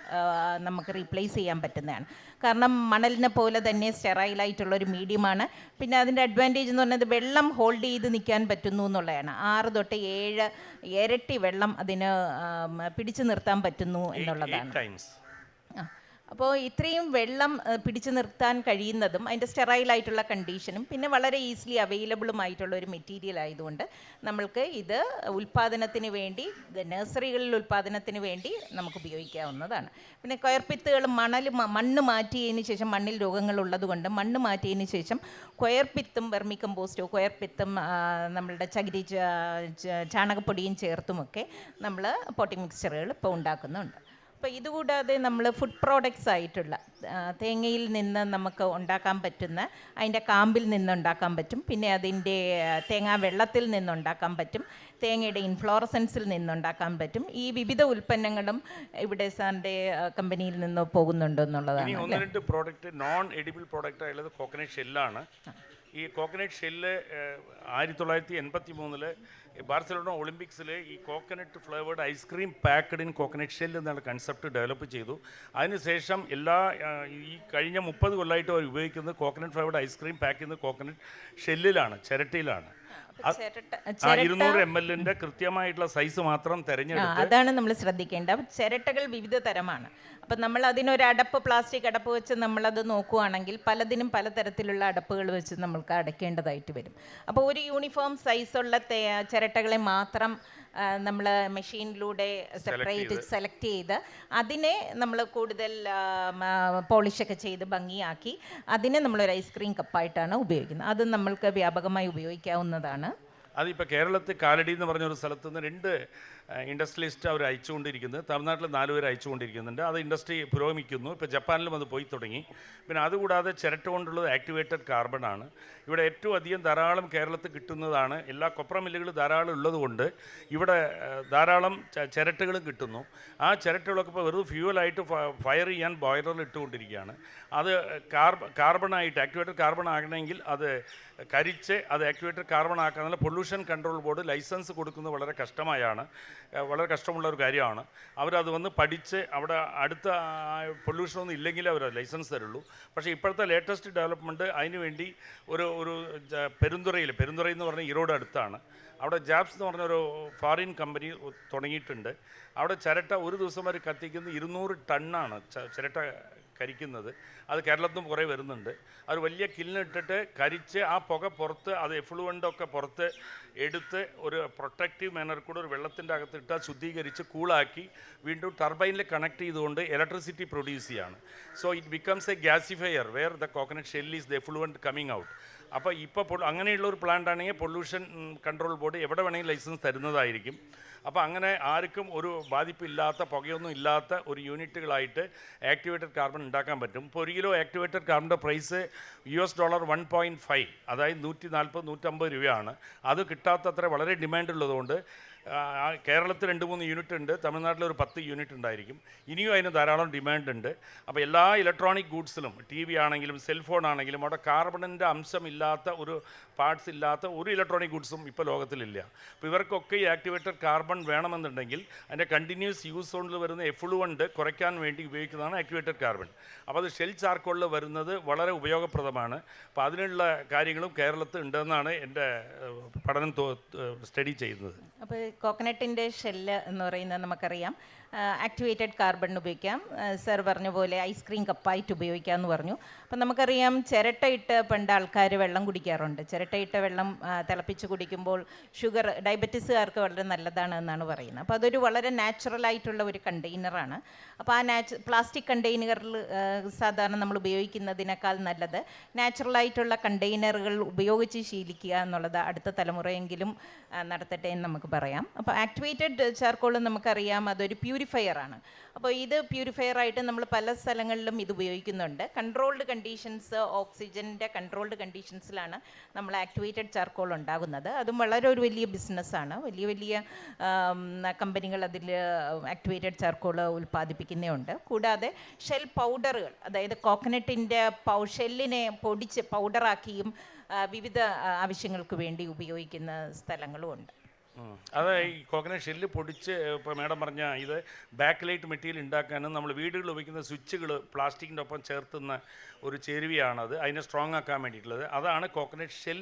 നമുക്ക് റീപ്ലേസ് ചെയ്യാൻ പറ്റുന്നതാണ്. കാരണം മണലിനെ പോലെ തന്നെ സ്റ്റെറൈലായിട്ടുള്ളൊരു മീഡിയമാണ്. പിന്നെ അതിൻ്റെ അഡ്വാൻറ്റേജ് എന്ന് പറഞ്ഞത് വെള്ളം ഹോൾഡ് ചെയ്ത് നിൽക്കാൻ പറ്റുന്നു എന്നുള്ളതാണ്. 6 തൊട്ട് 7 ഇരട്ടി വെള്ളം അതിന് പിടിച്ചു നിർത്താൻ പറ്റുന്നു എന്നുള്ളതാണ്. അപ്പോൾ ഇത്രയും വെള്ളം പിടിച്ചു നിർത്താൻ കഴിയുന്നതും അതിൻ്റെ സ്റ്റെറൈലായിട്ടുള്ള കണ്ടീഷനും പിന്നെ വളരെ ഈസിലി അവൈലബിളുമായിട്ടുള്ള ഒരു മെറ്റീരിയൽ ആയതുകൊണ്ട് നമ്മൾക്ക് ഇത് ഉൽപ്പാദനത്തിന് വേണ്ടി നഴ്സറികളിൽ ഉൽപ്പാദനത്തിന് വേണ്ടി നമുക്ക് ഉപയോഗിക്കാവുന്നതാണ്. പിന്നെ കൊയർപ്പിത്തുകൾ മണ്ണ് മാറ്റിയതിന് ശേഷം മണ്ണിൽ രോഗങ്ങളുള്ളത് കൊണ്ട് മണ്ണ് മാറ്റിയതിന് ശേഷം കൊയർപ്പിത്തും വെർമി കമ്പോസ്റ്റോ കൊയർപ്പിത്തും നമ്മളുടെ ചാണകപ്പൊടിയും ചേർത്തുമൊക്കെ നമ്മൾ പോട്ടിംഗ് മിക്സ്ചറുകൾ ഇപ്പോൾ ഉണ്ടാക്കുന്നുണ്ട്. അപ്പോൾ ഇതുകൂടാതെ നമ്മൾ ഫുഡ് പ്രോഡക്ട്സ് ആയിട്ടുള്ള തേങ്ങയിൽ നിന്ന് നമുക്ക് ഉണ്ടാക്കാൻ പറ്റുന്ന അതിൻ്റെ കാമ്പിൽ നിന്നുണ്ടാക്കാൻ പറ്റും, പിന്നെ അതിൻ്റെ തേങ്ങാ വെള്ളത്തിൽ നിന്നുണ്ടാക്കാൻ പറ്റും, തേങ്ങയുടെ ഇൻഫ്ലോറസൻസിൽ നിന്നുണ്ടാക്കാൻ പറ്റും. ഈ വിവിധ ഉൽപ്പന്നങ്ങളും ഇവിടെ സാറിൻ്റെ കമ്പനിയിൽ നിന്ന് പോകുന്നുണ്ടോ എന്നുള്ളതാണ്. 1-2 പ്രോഡക്റ്റ് നോൺ എഡിബിൾ പ്രോഡക്റ്റ് ആയുള്ളത് കോക്കനട്ട് ഷെല്ലാണ്. ഈ കോക്കനട്ട് ഷെല്ല് 1983 ബാർസലോണ ഒളിമ്പിക്സിൽ ഈ coconut flavoured ice cream packed in coconut shell എന്നുള്ള കൺസെപ്റ്റ് ഡെവലപ്പ് ചെയ്തു. അതിനുശേഷം ഈ കഴിഞ്ഞ 30 കൊല്ലമായിട്ട് അവർ ഉപയോഗിക്കുന്നത് കോക്കനട്ട് ഫ്ലേവേർഡ് ഐസ്ക്രീം പാക്ക് ചെയ്യുന്നത് കോക്കനട്ട് ഷെല്ലിലാണ്, ചിരട്ടയിലാണ്. 200 ml കൃത്യമായിട്ടുള്ള സൈസ് മാത്രം തിരഞ്ഞെടുത്ത് അതാണ് നമ്മൾ ശ്രദ്ധിക്കേണ്ടത്. ചിരട്ടകൾ വിവിധ തരമാണ്. അപ്പം നമ്മൾ അതിനൊരു പ്ലാസ്റ്റിക് അടപ്പ് വെച്ച് നമ്മളത് നോക്കുകയാണെങ്കിൽ പലതിനും പലതരത്തിലുള്ള അടപ്പുകൾ വെച്ച് നമ്മൾക്ക് അടയ്ക്കേണ്ടതായിട്ട് വരും. അപ്പോൾ ഒരു യൂണിഫോം സൈസുള്ള ചിരട്ടകളെ മാത്രം നമ്മൾ മെഷീനിലൂടെ സെലക്ട് ചെയ്ത് അതിനെ നമ്മൾ കൂടുതൽ പോളിഷൊക്കെ ചെയ്ത് ഭംഗിയാക്കി അതിനെ നമ്മളൊരു ഐസ്ക്രീം കപ്പായിട്ടാണ് ഉപയോഗിക്കുന്നത്. അത് നമ്മൾക്ക് വ്യാപകമായി ഉപയോഗിക്കാവുന്നതാണ്. അതിപ്പോൾ കേരളത്തിൽ കാലടി എന്ന് പറഞ്ഞൊരു സ്ഥലത്ത് നിന്ന് 2 ഇൻഡസ്ട്രിയലിസ്റ്റ് അവർ അയച്ചുകൊണ്ടിരിക്കുന്നത്. തമിഴ്നാട്ടിൽ 4 പേര് അയച്ചുകൊണ്ടിരിക്കുന്നുണ്ട്. അത് ഇൻഡസ്ട്രി പുരോഗമിക്കുന്നു. ഇപ്പോൾ ജപ്പാനിലും അത് പോയി തുടങ്ങി. പിന്നെ അതുകൂടാതെ ചിരട്ട കൊണ്ടുള്ളത് ആക്ടിവേറ്റഡ് കാർബൺ ആണ്. ഇവിടെ ഏറ്റവും അധികം ധാരാളം കേരളത്തിൽ കിട്ടുന്നതാണ്. എല്ലാ കൊപ്ര മില്ലുകളും ധാരാളം ഉള്ളതുകൊണ്ട് ഇവിടെ ധാരാളം ചിരട്ടകളും കിട്ടുന്നു. ആ ചിരട്ടകളൊക്കെ ഇപ്പോൾ വെറുതെ ഫ്യൂവലായിട്ട് ഫയർ ചെയ്യാൻ ബോയിലറിൽ ഇട്ടുകൊണ്ടിരിക്കുകയാണ്. അത് കാർബണായിട്ട് ആക്ടിവേറ്റഡ് കാർബൺ ആകണമെങ്കിൽ അത് കരിച്ച് അത് ആക്ടിവേറ്റഡ് കാർബൺ ആക്കാനുള്ള പൊല്യൂഷൻ കൺട്രോൾ ബോർഡ് ലൈസൻസ് കൊടുക്കുന്നത് വളരെ കഷ്ടമുള്ള ഒരു കാര്യമാണ്. അവരത് വന്ന് പഠിച്ച് അവിടെ അടുത്ത പൊല്യൂഷനൊന്നും ഇല്ലെങ്കിൽ അവർ ലൈസൻസ് തരുള്ളൂ. പക്ഷേ ഇപ്പോഴത്തെ ലേറ്റസ്റ്റ് ഡെവലപ്മെൻറ്റ് അതിനുവേണ്ടി ഒരു പെരുന്തുറ എന്ന് പറഞ്ഞാൽ ഈറോഡ് അടുത്താണ്. അവിടെ ജാബ്സ് എന്ന് പറഞ്ഞൊരു ഫോറിൻ കമ്പനി തുടങ്ങിയിട്ടുണ്ട്. അവിടെ ചിരട്ട ഒരു ദിവസം വരെ കത്തിക്കുന്നത് 200 ടണ്ണാണ് ചിരട്ട കരിക്കുന്നത്. അത് കേരളത്തിൽ നിന്നും കുറേ വരുന്നുണ്ട്. അത് വലിയ കില്ലിനിട്ടിട്ട് കരിച്ച് ആ പുക പുറത്ത് അത് എഫ്ലുവൻ്റൊക്കെ പുറത്ത് എടുത്ത് ഒരു പ്രൊട്ടക്റ്റീവ് മാനർ കൂടെ ഒരു വെള്ളത്തിൻ്റെ അകത്തിട്ട് ശുദ്ധീകരിച്ച് കൂളാക്കി വീണ്ടും ടർബൈനിൽ കണക്ട് ചെയ്തുകൊണ്ട് ഇലക്ട്രിസിറ്റി പ്രൊഡ്യൂസ് ചെയ്യാണ്. So it becomes a gasifier where the coconut shell is the effluent coming out. അപ്പോൾ ഇപ്പോൾ അങ്ങനെയുള്ള ഒരു പ്ലാന്റ് ആണെങ്കിൽ പൊല്യൂഷൻ കൺട്രോൾ ബോർഡ് എവിടെ വേണമെങ്കിൽ ലൈസൻസ് തരുന്നതായിരിക്കും. അപ്പോൾ അങ്ങനെ ആർക്കും ഒരു ബാധിപ്പില്ലാത്ത പുകയൊന്നും ഇല്ലാത്ത ഒരു യൂണിറ്റുകളായിട്ട് ആക്ടിവേറ്റഡ് കാർബൺ ഉണ്ടാക്കാൻ പറ്റും. ഇപ്പോൾ 1 കിലോ ആക്ടിവേറ്റഡ് കാർബണിൻ്റെ പ്രൈസ് $1.5, അതായത് 140-150 രൂപയാണ്. അത് കിട്ടാത്തത്ര വളരെ ഡിമാൻഡ് ഉള്ളതുകൊണ്ട് കേരളത്തിൽ 2-3 യൂണിറ്റ് ഉണ്ട്, തമിഴ്നാട്ടിൽ ഒരു 10 യൂണിറ്റ് ഉണ്ടായിരിക്കും. ഇനിയും അതിന് ധാരാളം ഡിമാൻഡ് ഉണ്ട്. അപ്പോൾ എല്ലാ ഇലക്ട്രോണിക് ഗൂഡ്സിലും TV ആണെങ്കിലും സെൽഫോൺ ആണെങ്കിലും അവിടെ കാർബണിൻ്റെ അംശമില്ലാത്ത ഒരു പാർട്സ് ഇല്ലാത്ത ഒരു ഇലക്ട്രോണിക് ഗുഡ്സും ഇപ്പോൾ ലോകത്തിലില്ല. അപ്പോൾ ഇവർക്കൊക്കെ ഈ ആക്ടിവേറ്റഡ് കാർബൺ വേണമെന്നുണ്ടെങ്കിൽ അതിൻ്റെ കണ്ടിന്യൂസ് യൂസ് കൊണ്ട് വരുന്ന എഫ്ലുവൻ്റ് കുറയ്ക്കാൻ വേണ്ടി ഉപയോഗിക്കുന്നതാണ് ആക്ടിവേറ്റഡ് കാർബൺ. അപ്പോൾ അത് ഷെൽ ചാർക്കോളിൽ വരുന്നത് വളരെ ഉപയോഗപ്രദമാണ്. അപ്പോൾ അതിനുള്ള കാര്യങ്ങളും കേരളത്തിൽ ഉണ്ടെന്നാണ് എൻ്റെ പഠനം സ്റ്റഡി ചെയ്യുന്നത്. അപ്പോൾ കോക്കനട്ടിൻ്റെ ഷെല്ല് എന്ന് പറയുന്നത് നമുക്കറിയാം ആക്ടിവേറ്റഡ് കാർബൺ ഉപയോഗിക്കാം. സർ പറഞ്ഞ പോലെ ഐസ്ക്രീം കപ്പായിട്ട് ഉപയോഗിക്കാമെന്ന് പറഞ്ഞു. അപ്പം നമുക്കറിയാം ചിരട്ടയിട്ട് പണ്ട് ആൾക്കാർ വെള്ളം കുടിക്കാറുണ്ട്. ചിരട്ടയിട്ട വെള്ളം തിളപ്പിച്ച് കുടിക്കുമ്പോൾ ഡയബറ്റീസുകാർക്ക് വളരെ നല്ലതാണ് എന്നാണ് പറയുന്നത്. അപ്പോൾ അതൊരു വളരെ നാച്ചുറലായിട്ടുള്ള ഒരു കണ്ടെയ്നറാണ്. അപ്പോൾ ആ പ്ലാസ്റ്റിക് കണ്ടെയ്നറിൽ സാധാരണ നമ്മൾ ഉപയോഗിക്കുന്നതിനേക്കാൾ നല്ലത് നാച്ചുറലായിട്ടുള്ള കണ്ടെയ്നറുകൾ ഉപയോഗിച്ച് ശീലിക്കുക എന്നുള്ളത് അടുത്ത തലമുറയെങ്കിലും നടത്തട്ടെ എന്ന് നമുക്ക് പറയാം. പറയാം. അപ്പോൾ ആക്ടിവേറ്റഡ് ചാർക്കോൾ നമുക്കറിയാം അതൊരു പ്യൂരിഫയറാണ്. അപ്പോൾ ഇത് പ്യൂരിഫയറായിട്ട് നമ്മൾ പല സ്ഥലങ്ങളിലും ഇത് ഉപയോഗിക്കുന്നുണ്ട്. കൺട്രോൾഡ് കണ്ടീഷൻസ്, ഓക്സിജൻ്റെ കൺട്രോൾഡ് കണ്ടീഷൻസിലാണ് നമ്മൾ ആക്ടിവേറ്റഡ് ചാർക്കോൾ ഉണ്ടാകുന്നത്. അതും വളരെ ഒരു വലിയ ബിസിനസ്സാണ്. വലിയ വലിയ കമ്പനികൾ അതിൽ ആക്ടിവേറ്റഡ് ചാർക്കോൾ ഉൽപ്പാദിപ്പിക്കുന്നുണ്ട്. കൂടാതെ ഷെൽ പൗഡറുകൾ, അതായത് കോക്കനട്ടിൻ്റെ ഷെല്ലിനെ പൊടിച്ച് പൗഡറാക്കിയും വിവിധ ആവശ്യങ്ങൾക്ക് വേണ്ടി ഉപയോഗിക്കുന്ന സ്ഥലങ്ങളും ഉണ്ട്. അത് ഈ കോക്കനട്ട് ഷെല്ല് പൊടിച്ച് ഇപ്പോൾ മാഡം പറഞ്ഞ ഇത് ബാക്ക് ലൈറ്റ് മെറ്റീരിയൽ ഉണ്ടാക്കാനും നമ്മൾ വീടുകളിൽ ഉപയോഗിക്കുന്ന സ്വിച്ചുകൾ പ്ലാസ്റ്റിക്കിൻ്റെ ഒപ്പം ചേർത്തുന്ന ഒരു ചേരുവയാണത്. അതിനെ സ്ട്രോങ് ആക്കാൻ വേണ്ടിയിട്ടുള്ളത്. അതാണ് കോക്കനട്ട് ഷെൽ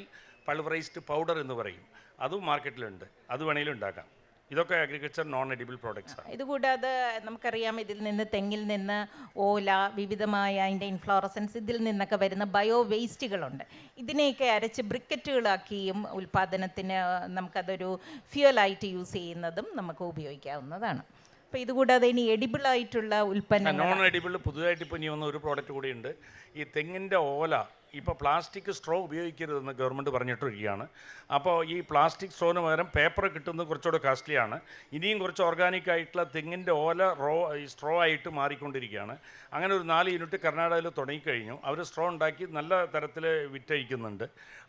പൾവറൈസ്ഡ് പൗഡർ എന്ന് പറയും. അതും മാർക്കറ്റിലുണ്ട്. അത് വേണമെങ്കിലും ഉണ്ടാക്കാം. ഇതൊക്കെ അഗ്രികൾച്ചർ നോൺ എഡിബിൾ പ്രോഡക്ട്സ് ആണ്. ഇതുകൂടാതെ നമുക്കറിയാം ഇതിൽ നിന്ന് തെങ്ങിൽ നിന്ന് ഓല, വിവിധമായ അതിൻ്റെ ഇൻഫ്ലോറസൻസ്, ഇതിൽ നിന്നൊക്കെ വരുന്ന ബയോ വേസ്റ്റുകളുണ്ട്. ഇതിനെയൊക്കെ അരച്ച് ബ്രിക്കറ്റുകളാക്കിയും ഉൽപ്പാദനത്തിന് നമുക്കതൊരു ഫ്യൂവലായിട്ട് യൂസ് ചെയ്യുന്നതും നമുക്ക് ഉപയോഗിക്കാവുന്നതാണ്. അപ്പോൾ ഇതുകൂടാതെ ഇനി എഡിബിളായിട്ടുള്ള ഉൽപ്പന്നങ്ങൾ, നോൺ എഡിബിൾ പുതുതായിട്ട് ഇപ്പോൾ ഇനി വന്ന ഒരു പ്രോഡക്റ്റ് കൂടിയുണ്ട്. ഈ തെങ്ങിൻ്റെ ഓല ഇപ്പോൾ പ്ലാസ്റ്റിക് സ്ട്രോ ഉപയോഗിക്കരുതെന്ന് ഗവൺമെൻറ് പറഞ്ഞിട്ടിരിക്കുകയാണ്. അപ്പോൾ ഈ പ്ലാസ്റ്റിക് സ്ട്രോന് പകരം പേപ്പർ കിട്ടുന്നത് കുറച്ചുകൂടെ കോസ്റ്റ്ലിയാണ്. ഇനിയും കുറച്ച് ഓർഗാനിക് ആയിട്ടുള്ള തെങ്ങിൻ്റെ ഓല ഈ സ്ട്രോ ആയിട്ട് മാറിക്കൊണ്ടിരിക്കുകയാണ്. അങ്ങനെ ഒരു 4 യൂണിറ്റ് കർണാടകയിൽ തുടങ്ങിക്കഴിഞ്ഞു. അവർ സ്ട്രോ ഉണ്ടാക്കി നല്ല തരത്തിൽ വിറ്റഴിക്കുന്നുണ്ട്.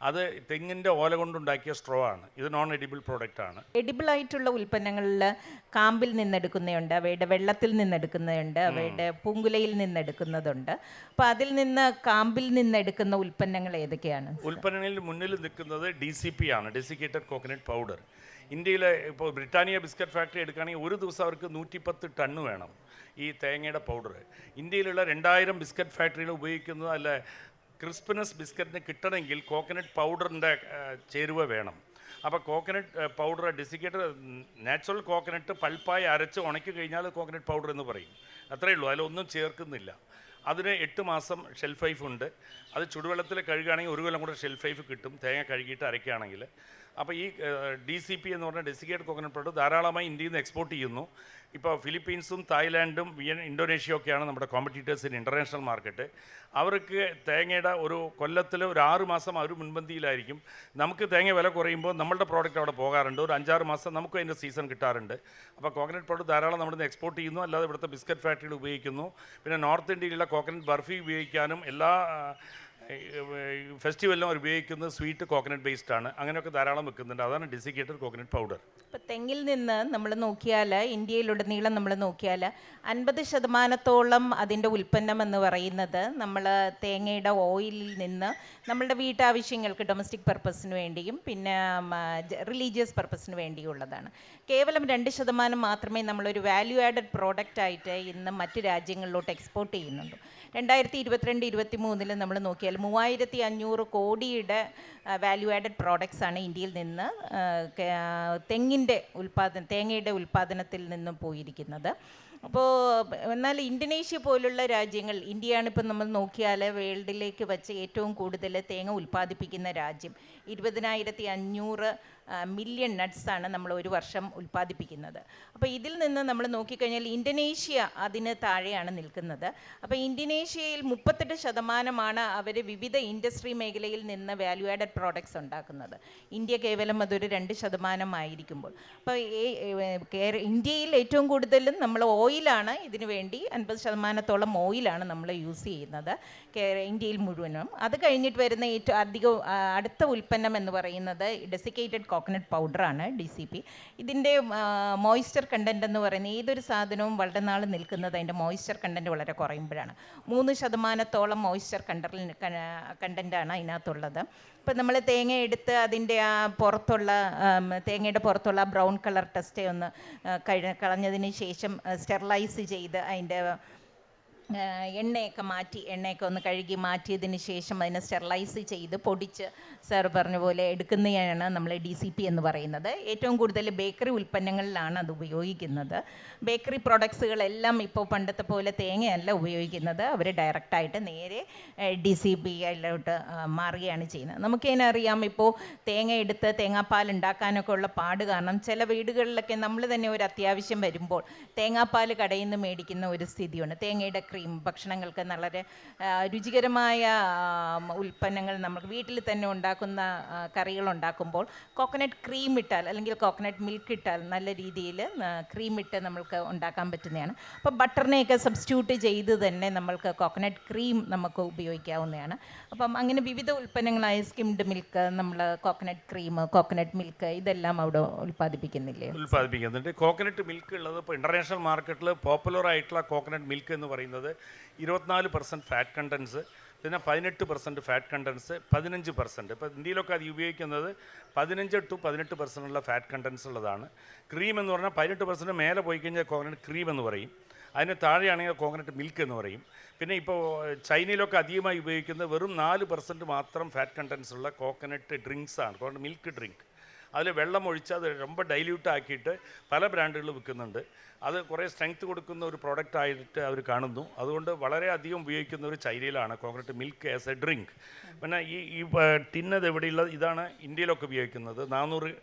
അത് തെങ്ങിൻ്റെ ഓല കൊണ്ടുണ്ടാക്കിയ സ്ട്രോ ആണ്. ഇത് നോൺ എഡിബിൾ പ്രോഡക്റ്റ് ആണ്. എഡിബിളായിട്ടുള്ള ഉൽപ്പന്നങ്ങളിൽ കാമ്പിൽ നിന്നെടുക്കുന്നതുണ്ട്, അവയുടെ വെള്ളത്തിൽ നിന്നെടുക്കുന്നതുണ്ട്, അവയുടെ പൂങ്കുലയിൽ നിന്നെടുക്കുന്നതുണ്ട്. അപ്പോൾ അതിൽ നിന്ന് കാമ്പിൽ നിന്നെടുക്കുന്ന ഉൽപ്പന്നങ്ങൾ ഏതൊക്കെയാണ്? ഉൽപ്പന്നങ്ങളിൽ മുന്നിൽ നിൽക്കുന്നത് DCP ആണ്, ഡെസിക്കേറ്റഡ് കോക്കനട്ട് പൗഡർ. ഇന്ത്യയിലെ ഇപ്പോൾ ബ്രിട്ടാനിയ ബിസ്ക്കറ്റ് ഫാക്ടറി എടുക്കുകയാണെങ്കിൽ ഒരു ദിവസം അവർക്ക് 110 ടണ്ണ് വേണം ഈ തേങ്ങയുടെ പൗഡർ. ഇന്ത്യയിലുള്ള 2000 ബിസ്ക്കറ്റ് ഫാക്ടറികൾ ഉപയോഗിക്കുന്നത് അല്ല. ക്രിസ്പിനെസ് ബിസ്ക്കറ്റിന് കിട്ടണമെങ്കിൽ കോക്കനട്ട് പൗഡറിൻ്റെ ചേരുവ വേണം. അപ്പോൾ coconut powder desiccated natural coconut പൾപ്പായി അരച്ച് ഉണക്കി കഴിഞ്ഞാൽ കോക്കനട്ട് പൗഡർ എന്ന് പറയും. അത്രയേ ഉള്ളൂ, അതിലൊന്നും ചേർക്കുന്നില്ല. അതിന് 8 മാസം ഷെൽഫ് ലൈഫ് ഉണ്ട്. അത് ചുടുവെള്ളത്തിൽ കഴുകുകയാണെങ്കിൽ 1 കൊല്ലം കൂടെ ഷെൽഫ് ലൈഫ് കിട്ടും, തേങ്ങ കഴുകിയിട്ട് അരയ്ക്കുകയാണെങ്കിൽ. അപ്പോൾ ഈ DCP എന്ന് പറഞ്ഞ ഡെസിക്കേറ്റഡ് കോക്കനട്ട് പൗഡർ ധാരാളമായി ഇന്ത്യയിൽ നിന്ന് എക്സ്പോർട്ട് ചെയ്യുന്നു. ഇപ്പോൾ ഫിലിപ്പീൻസും തായ്ലാൻഡും ഇന്തോനേഷ്യയൊക്കെയാണ് നമ്മുടെ കോമ്പറ്റീറ്റേഴ്സ് ഇൻ ഇൻ്റർനാഷണൽ മാർക്കറ്റ്. അവർക്ക് തേങ്ങയുടെ ഒരു കൊല്ലത്തിൽ ഒരു 6 മാസം അവർ മുൻപന്തിയിലായിരിക്കും. നമുക്ക് തേങ്ങ വില കുറയുമ്പോൾ നമ്മളുടെ പ്രോഡക്റ്റ് അവിടെ പോകാറുണ്ട്. ഒരു 5-6 മാസം നമുക്ക് അതിൻ്റെ സീസൺ കിട്ടാറുണ്ട്. അപ്പോൾ കോക്കനട്ട് പൗഡർ ധാരാളം നമ്മുടെ നിന്ന് എക്സ്പോർട്ട് ചെയ്യുന്നു. അല്ലാതെ ഇവിടുത്തെ ബിസ്ക്കറ്റ് ഫാക്ടറികൾ ഉപയോഗിക്കുന്നു. പിന്നെ നോർത്ത് ഇന്ത്യയിലുള്ള കോക്കനട്ട് ബർഫി ഉപയോഗിക്കാനും എല്ലാ ഫെസ്റ്റിവലിലും അവർ ഉപയോഗിക്കുന്നത് സ്വീറ്റ് കോക്കനട്ട് ബേസ്ഡ് ആണ്. അങ്ങനെയൊക്കെ ധാരാളം വെക്കുന്നുണ്ട്. അതാണ് ഡെസിക്കേറ്റഡ് കോക്കനട്ട് പൗഡർ. ഇപ്പോൾ തെങ്ങിൽ നിന്ന് നമ്മൾ നോക്കിയാൽ, ഇന്ത്യയിലുടനീളം നമ്മൾ നോക്കിയാൽ 50% അതിൻ്റെ ഉൽപ്പന്നം എന്ന് പറയുന്നത് നമ്മൾ തേങ്ങയുടെ ഓയിലിൽ നിന്ന് നമ്മളുടെ വീട്ടാവശ്യങ്ങൾക്ക് ഡൊമസ്റ്റിക് പർപ്പസിന് വേണ്ടിയും പിന്നെ റിലീജിയസ് പർപ്പസിന് വേണ്ടിയുള്ളതാണ്. കേവലം 2% മാത്രമേ നമ്മളൊരു വാല്യൂ ആഡഡ് പ്രോഡക്റ്റ് ആയിട്ട് ഇന്ന് മറ്റ് രാജ്യങ്ങളിലോട്ട് എക്സ്പോർട്ട് ചെയ്യുന്നുള്ളൂ. 2022-23 നമ്മൾ നോക്കിയാൽ 3500 കോടിയുടെ വാല്യൂ ആഡഡ് പ്രോഡക്ട്സ് ആണ് ഇന്ത്യയിൽ നിന്ന് തേങ്ങയുടെ ഉൽപ്പാദനത്തിൽ നിന്നും പോയിരിക്കുന്നത്. അപ്പോൾ എന്നാൽ ഇന്തോനേഷ്യ പോലുള്ള രാജ്യങ്ങൾ, ഇന്ത്യയാണ് ഇപ്പം നമ്മൾ നോക്കിയാൽ വേൾഡിലേക്ക് വെച്ച് ഏറ്റവും കൂടുതൽ തേങ്ങ ഉൽപ്പാദിപ്പിക്കുന്ന രാജ്യം. 20,500 മില്യൺ നട്ട്സാണ് നമ്മൾ ഒരു വർഷം ഉൽപ്പാദിപ്പിക്കുന്നത്. അപ്പോൾ ഇതിൽ നിന്ന് നമ്മൾ നോക്കിക്കഴിഞ്ഞാൽ ഇന്തോനേഷ്യ അതിന് താഴെയാണ് നിൽക്കുന്നത്. അപ്പോൾ ഇന്തോനേഷ്യയിൽ 38% അവർ വിവിധ ഇൻഡസ്ട്രി മേഖലയിൽ നിന്ന് വാല്യൂ ആഡഡ് പ്രോഡക്ട്സ് ഉണ്ടാക്കുന്നത്. ഇന്ത്യ കേവലം അതൊരു 2% ആയിരിക്കുമ്പോൾ. അപ്പോൾ ഇന്ത്യയിൽ ഏറ്റവും കൂടുതലും നമ്മൾ ഓയിലാണ് ഇതിനു വേണ്ടി 50%-ഓളം ഓയിലാണ് നമ്മൾ യൂസ് ചെയ്യുന്നത് ഇന്ത്യയിൽ മുഴുവനും. അത് കഴിഞ്ഞിട്ട് വരുന്ന ഏറ്റവും അധികം അടുത്ത ഉൽപ്പന്നം എന്ന് പറയുന്നത് ഡെസിക്കേറ്റഡ് കോക്കനട്ട് പൗഡറാണ്, DCP. ഇതിൻ്റെ മോയ്സ്ചർ കണ്ടൻറ്റ് എന്ന് പറയുന്നത് ഏതൊരു സാധനവും വളരെ നാൾ നിൽക്കുന്നത് അതിൻ്റെ മോയ്സ്ചർ കണ്ടൻറ്റ് വളരെ കുറയുമ്പോഴാണ്. 3% മോയ്സ്ചർ കണ്ടൻറ്റാണ് അതിനകത്തുള്ളത്. ഇപ്പം നമ്മൾ തേങ്ങ എടുത്ത് അതിൻ്റെ ആ തേങ്ങയുടെ പുറത്തുള്ള ബ്രൗൺ കളർ ടെസ്റ്റ് ഒന്ന് കളഞ്ഞതിന് ശേഷം സ്റ്റെറിലൈസ് ചെയ്ത് അതിൻ്റെ എണ്ണയൊക്കെ ഒന്ന് കഴുകി മാറ്റിയതിന് ശേഷം അതിനെ സ്റ്റെറിലൈസ് ചെയ്ത് പൊടിച്ച് സാർ പറഞ്ഞ പോലെ എടുക്കുന്നതാണ് നമ്മൾ DCP എന്ന് പറയുന്നത്. ഏറ്റവും കൂടുതൽ ബേക്കറി ഉൽപ്പന്നങ്ങളിലാണ് അത് ഉപയോഗിക്കുന്നത്. ബേക്കറി പ്രോഡക്ട്സുകളെല്ലാം ഇപ്പോൾ പണ്ടത്തെ പോലെ തേങ്ങയല്ല ഉപയോഗിക്കുന്നത്, അവർ ഡയറക്റ്റായിട്ട് നേരെ DCPയിലോട്ട് മാറുകയാണ് ചെയ്യുന്നത്. നമുക്കതിനറിയാം, ഇപ്പോൾ തേങ്ങ എടുത്ത് തേങ്ങാപ്പാൽ ഉണ്ടാക്കാനൊക്കെ ഉള്ള പാട് കാരണം ചില വീടുകളിലൊക്കെ നമ്മൾ തന്നെ ഒരു അത്യാവശ്യം വരുമ്പോൾ തേങ്ങാപ്പാൽ കടയിൽ നിന്ന് മേടിക്കുന്ന ഒരു സ്ഥിതിയുണ്ട്. തേങ്ങയുടെ ക്രീം ഭക്ഷണങ്ങൾക്ക് വളരെ രുചികരമായ ഉൽപ്പന്നങ്ങൾ നമുക്ക് വീട്ടിൽ തന്നെ ഉണ്ടാക്കുന്ന കറികൾ ഉണ്ടാക്കുമ്പോൾ കോക്കനട്ട് ക്രീം ഇട്ടാൽ അല്ലെങ്കിൽ കോക്കനട്ട് മിൽക്ക് ഇട്ടാൽ നല്ല രീതിയിൽ ക്രീം ഇട്ട് നമ്മൾക്ക് ഉണ്ടാക്കാൻ പറ്റുന്നതാണ്. അപ്പോൾ ബട്ടറിനെയൊക്കെ സബ്സ്റ്റിറ്റ്യൂട്ട് ചെയ്ത് തന്നെ നമ്മൾക്ക് കോക്കനട്ട് ക്രീം നമുക്ക് ഉപയോഗിക്കാവുന്നതാണ്. അപ്പം അങ്ങനെ വിവിധ ഉൽപ്പന്നങ്ങളായ സ്കിംഡ് മിൽക്ക്, നമ്മൾ കോക്കനട്ട് ക്രീം, കോക്കനട്ട് മിൽക്ക് ഇതെല്ലാം അവിടെ ഉൽപ്പാദിപ്പിക്കുന്നില്ലേ? ഉൽപ്പാദിപ്പിക്കുന്നുണ്ട്. കോക്കനട്ട് മിൽക്ക് ഉള്ളത് ഇപ്പോൾ ഇൻ്റർനാഷണൽ മാർക്കറ്റിൽ പോപ്പുലർ ആയിട്ടുള്ള കോക്കനട്ട് മിൽക്ക് എന്ന് പറയുന്നത് 24% ഫാറ്റ് കണ്ടൻസ്, പിന്നെ 18% ഫാറ്റ് കണ്ടൻസ്, 15%. ഇപ്പോൾ ഇന്ത്യയിലൊക്കെ അത് ഉപയോഗിക്കുന്നത് 15 to 18% ഉള്ള ഫാറ്റ് കണ്ടൻസ് ഉള്ളതാണ്. ക്രീം എന്ന് പറഞ്ഞാൽ 18% മേലെ പോയി കഴിഞ്ഞാൽ കോക്കനട്ട് ക്രീം എന്ന് പറയും, അതിന് താഴെയാണെങ്കിൽ കോക്കനട്ട് മിൽക്ക് എന്ന് പറയും. പിന്നെ ഇപ്പോൾ ചൈനയിലൊക്കെ അധികമായി ഉപയോഗിക്കുന്നത് വെറും 4% മാത്രം ഫാറ്റ് കണ്ടൻസ് ഉള്ള കോക്കനട്ട് ഡ്രിങ്ക്സാണ്, കോക്കനട്ട് മിൽക്ക് ഡ്രിങ്ക്. അതിൽ വെള്ളം ഒഴിച്ച് അത് ரொம்ப ഡൈല്യൂട്ട് ആക്കിയിട്ട് പല ബ്രാൻഡുകൾ വിൽക്കുന്നുണ്ട്. അത് കുറേ സ്ട്രെങ്ത് കൊടുക്കുന്ന ഒരു പ്രോഡക്റ്റ് ആയിട്ട് അവർ കാണുന്നു. അതുകൊണ്ട് വളരെയധികം ഉപയോഗിക്കുന്നവർ ചൈനയിലാണ് coconut milk as a drink. പിന്നെ ഈ ടിന്നത് എവിടെയുള്ളത്, ഇതാണ് ഇന്ത്യയിലൊക്കെ ഉപയോഗിക്കുന്നത്. 400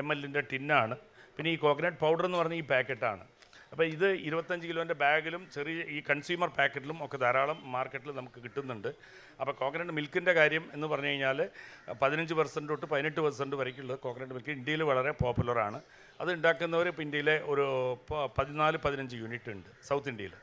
ml ടിന്നാണ്. പിന്നെ ഈ കോക്കനട്ട് പൗഡർ എന്ന് പറഞ്ഞ ഈ പാക്കറ്റാണ്. അപ്പോൾ ഇത് 25 കിലോൻ്റെ ബാഗിലും ചെറിയ ഈ കൺസ്യൂമർ പാക്കറ്റിലും ഒക്കെ ധാരാളം മാർക്കറ്റിൽ നമുക്ക് കിട്ടുന്നുണ്ട്. അപ്പോൾ കോക്കനട്ട് മിൽക്കിൻ്റെ കാര്യം എന്ന് പറഞ്ഞു കഴിഞ്ഞാൽ 15% തൊട്ട് 18% വരയ്ക്കുള്ളത് കോക്കനട്ട് മിൽക്ക് ഇന്ത്യയിൽ വളരെ പോപ്പുലറാണ്. അത് ഉണ്ടാക്കുന്നവർ ഇപ്പോൾ ഇന്ത്യയിലെ ഒരു 14-15 യൂണിറ്റ് ഉണ്ട് സൗത്ത് ഇന്ത്യയിൽ.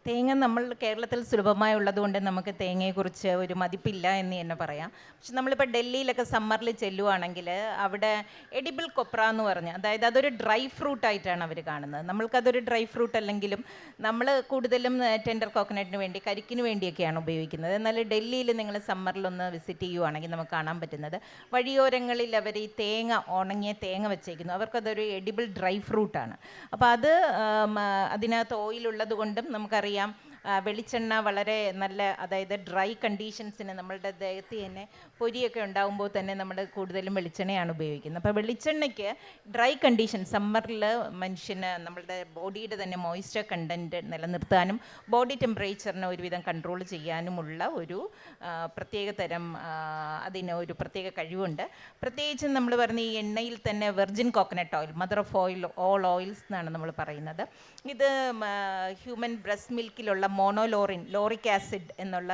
തേങ്ങ നമ്മൾ കേരളത്തിൽ സുലഭമായി ഉള്ളതുകൊണ്ട് നമുക്ക് തേങ്ങയെക്കുറിച്ച് ഒരു മതിപ്പില്ല എന്ന് തന്നെ പറയാം. പക്ഷെ നമ്മളിപ്പോൾ ഡൽഹിയിലൊക്കെ സമ്മറിൽ ചെല്ലുവാണെങ്കിൽ അവിടെ എഡിബിൾ കൊപ്ര എന്ന് പറഞ്ഞ്, അതായത് അതൊരു ഡ്രൈ ഫ്രൂട്ടായിട്ടാണ് അവർ കാണുന്നത്. നമ്മൾക്കതൊരു ഡ്രൈ ഫ്രൂട്ട് അല്ലെങ്കിലും നമ്മൾ കൂടുതലും ടെൻഡർ കോക്കനട്ടിന് വേണ്ടി, കരിക്കിന് വേണ്ടിയൊക്കെയാണ് ഉപയോഗിക്കുന്നത്. എന്നാൽ ഡൽഹിയിൽ നിങ്ങൾ സമ്മറിലൊന്ന് വിസിറ്റ് ചെയ്യുവാണെങ്കിൽ നമുക്ക് കാണാൻ പറ്റുന്നത് വഴിയോരങ്ങളിൽ അവർ ഈ തേങ്ങ, ഉണങ്ങിയ തേങ്ങ വെച്ചേക്കുന്നു. അവർക്കതൊരു എഡിബിൾ ഡ്രൈ ഫ്രൂട്ടാണ്. അപ്പോൾ അത് അതിനകത്ത് ഓയിലുള്ളത് കൊണ്ടും നമുക്കറിയാം വെളിച്ചെണ്ണ വളരെ നല്ല, അതായത് ഡ്രൈ കണ്ടീഷൻസിന് നമ്മളുടെ ദേഹത്ത് തന്നെ പൊരിയൊക്കെ ഉണ്ടാകുമ്പോൾ തന്നെ നമ്മൾ കൂടുതലും വെളിച്ചെണ്ണയാണ് ഉപയോഗിക്കുന്നത്. അപ്പോൾ വെളിച്ചെണ്ണയ്ക്ക് ഡ്രൈ കണ്ടീഷൻ സമ്മറിൽ മനുഷ്യന് നമ്മളുടെ ബോഡിയുടെ തന്നെ മോയ്സ്ചർ കണ്ടൻറ്റ് നിലനിർത്താനും ബോഡി ടെമ്പറേച്ചറിനെ ഒരുവിധം കൺട്രോൾ ചെയ്യാനുമുള്ള ഒരു പ്രത്യേക തരം, അതിന് ഒരു പ്രത്യേക കഴിവുണ്ട്. പ്രത്യേകിച്ചും നമ്മൾ പറഞ്ഞ ഈ എണ്ണയിൽ തന്നെ virgin coconut oil, mother of oil, all oils എന്നാണ് നമ്മൾ പറയുന്നത്. ഇത് ഹ്യൂമൻ ബ്രസ്റ്റ് മിൽക്കിലുള്ള മോണോലോറിൻ, ലോറിക് ആസിഡ് എന്നുള്ള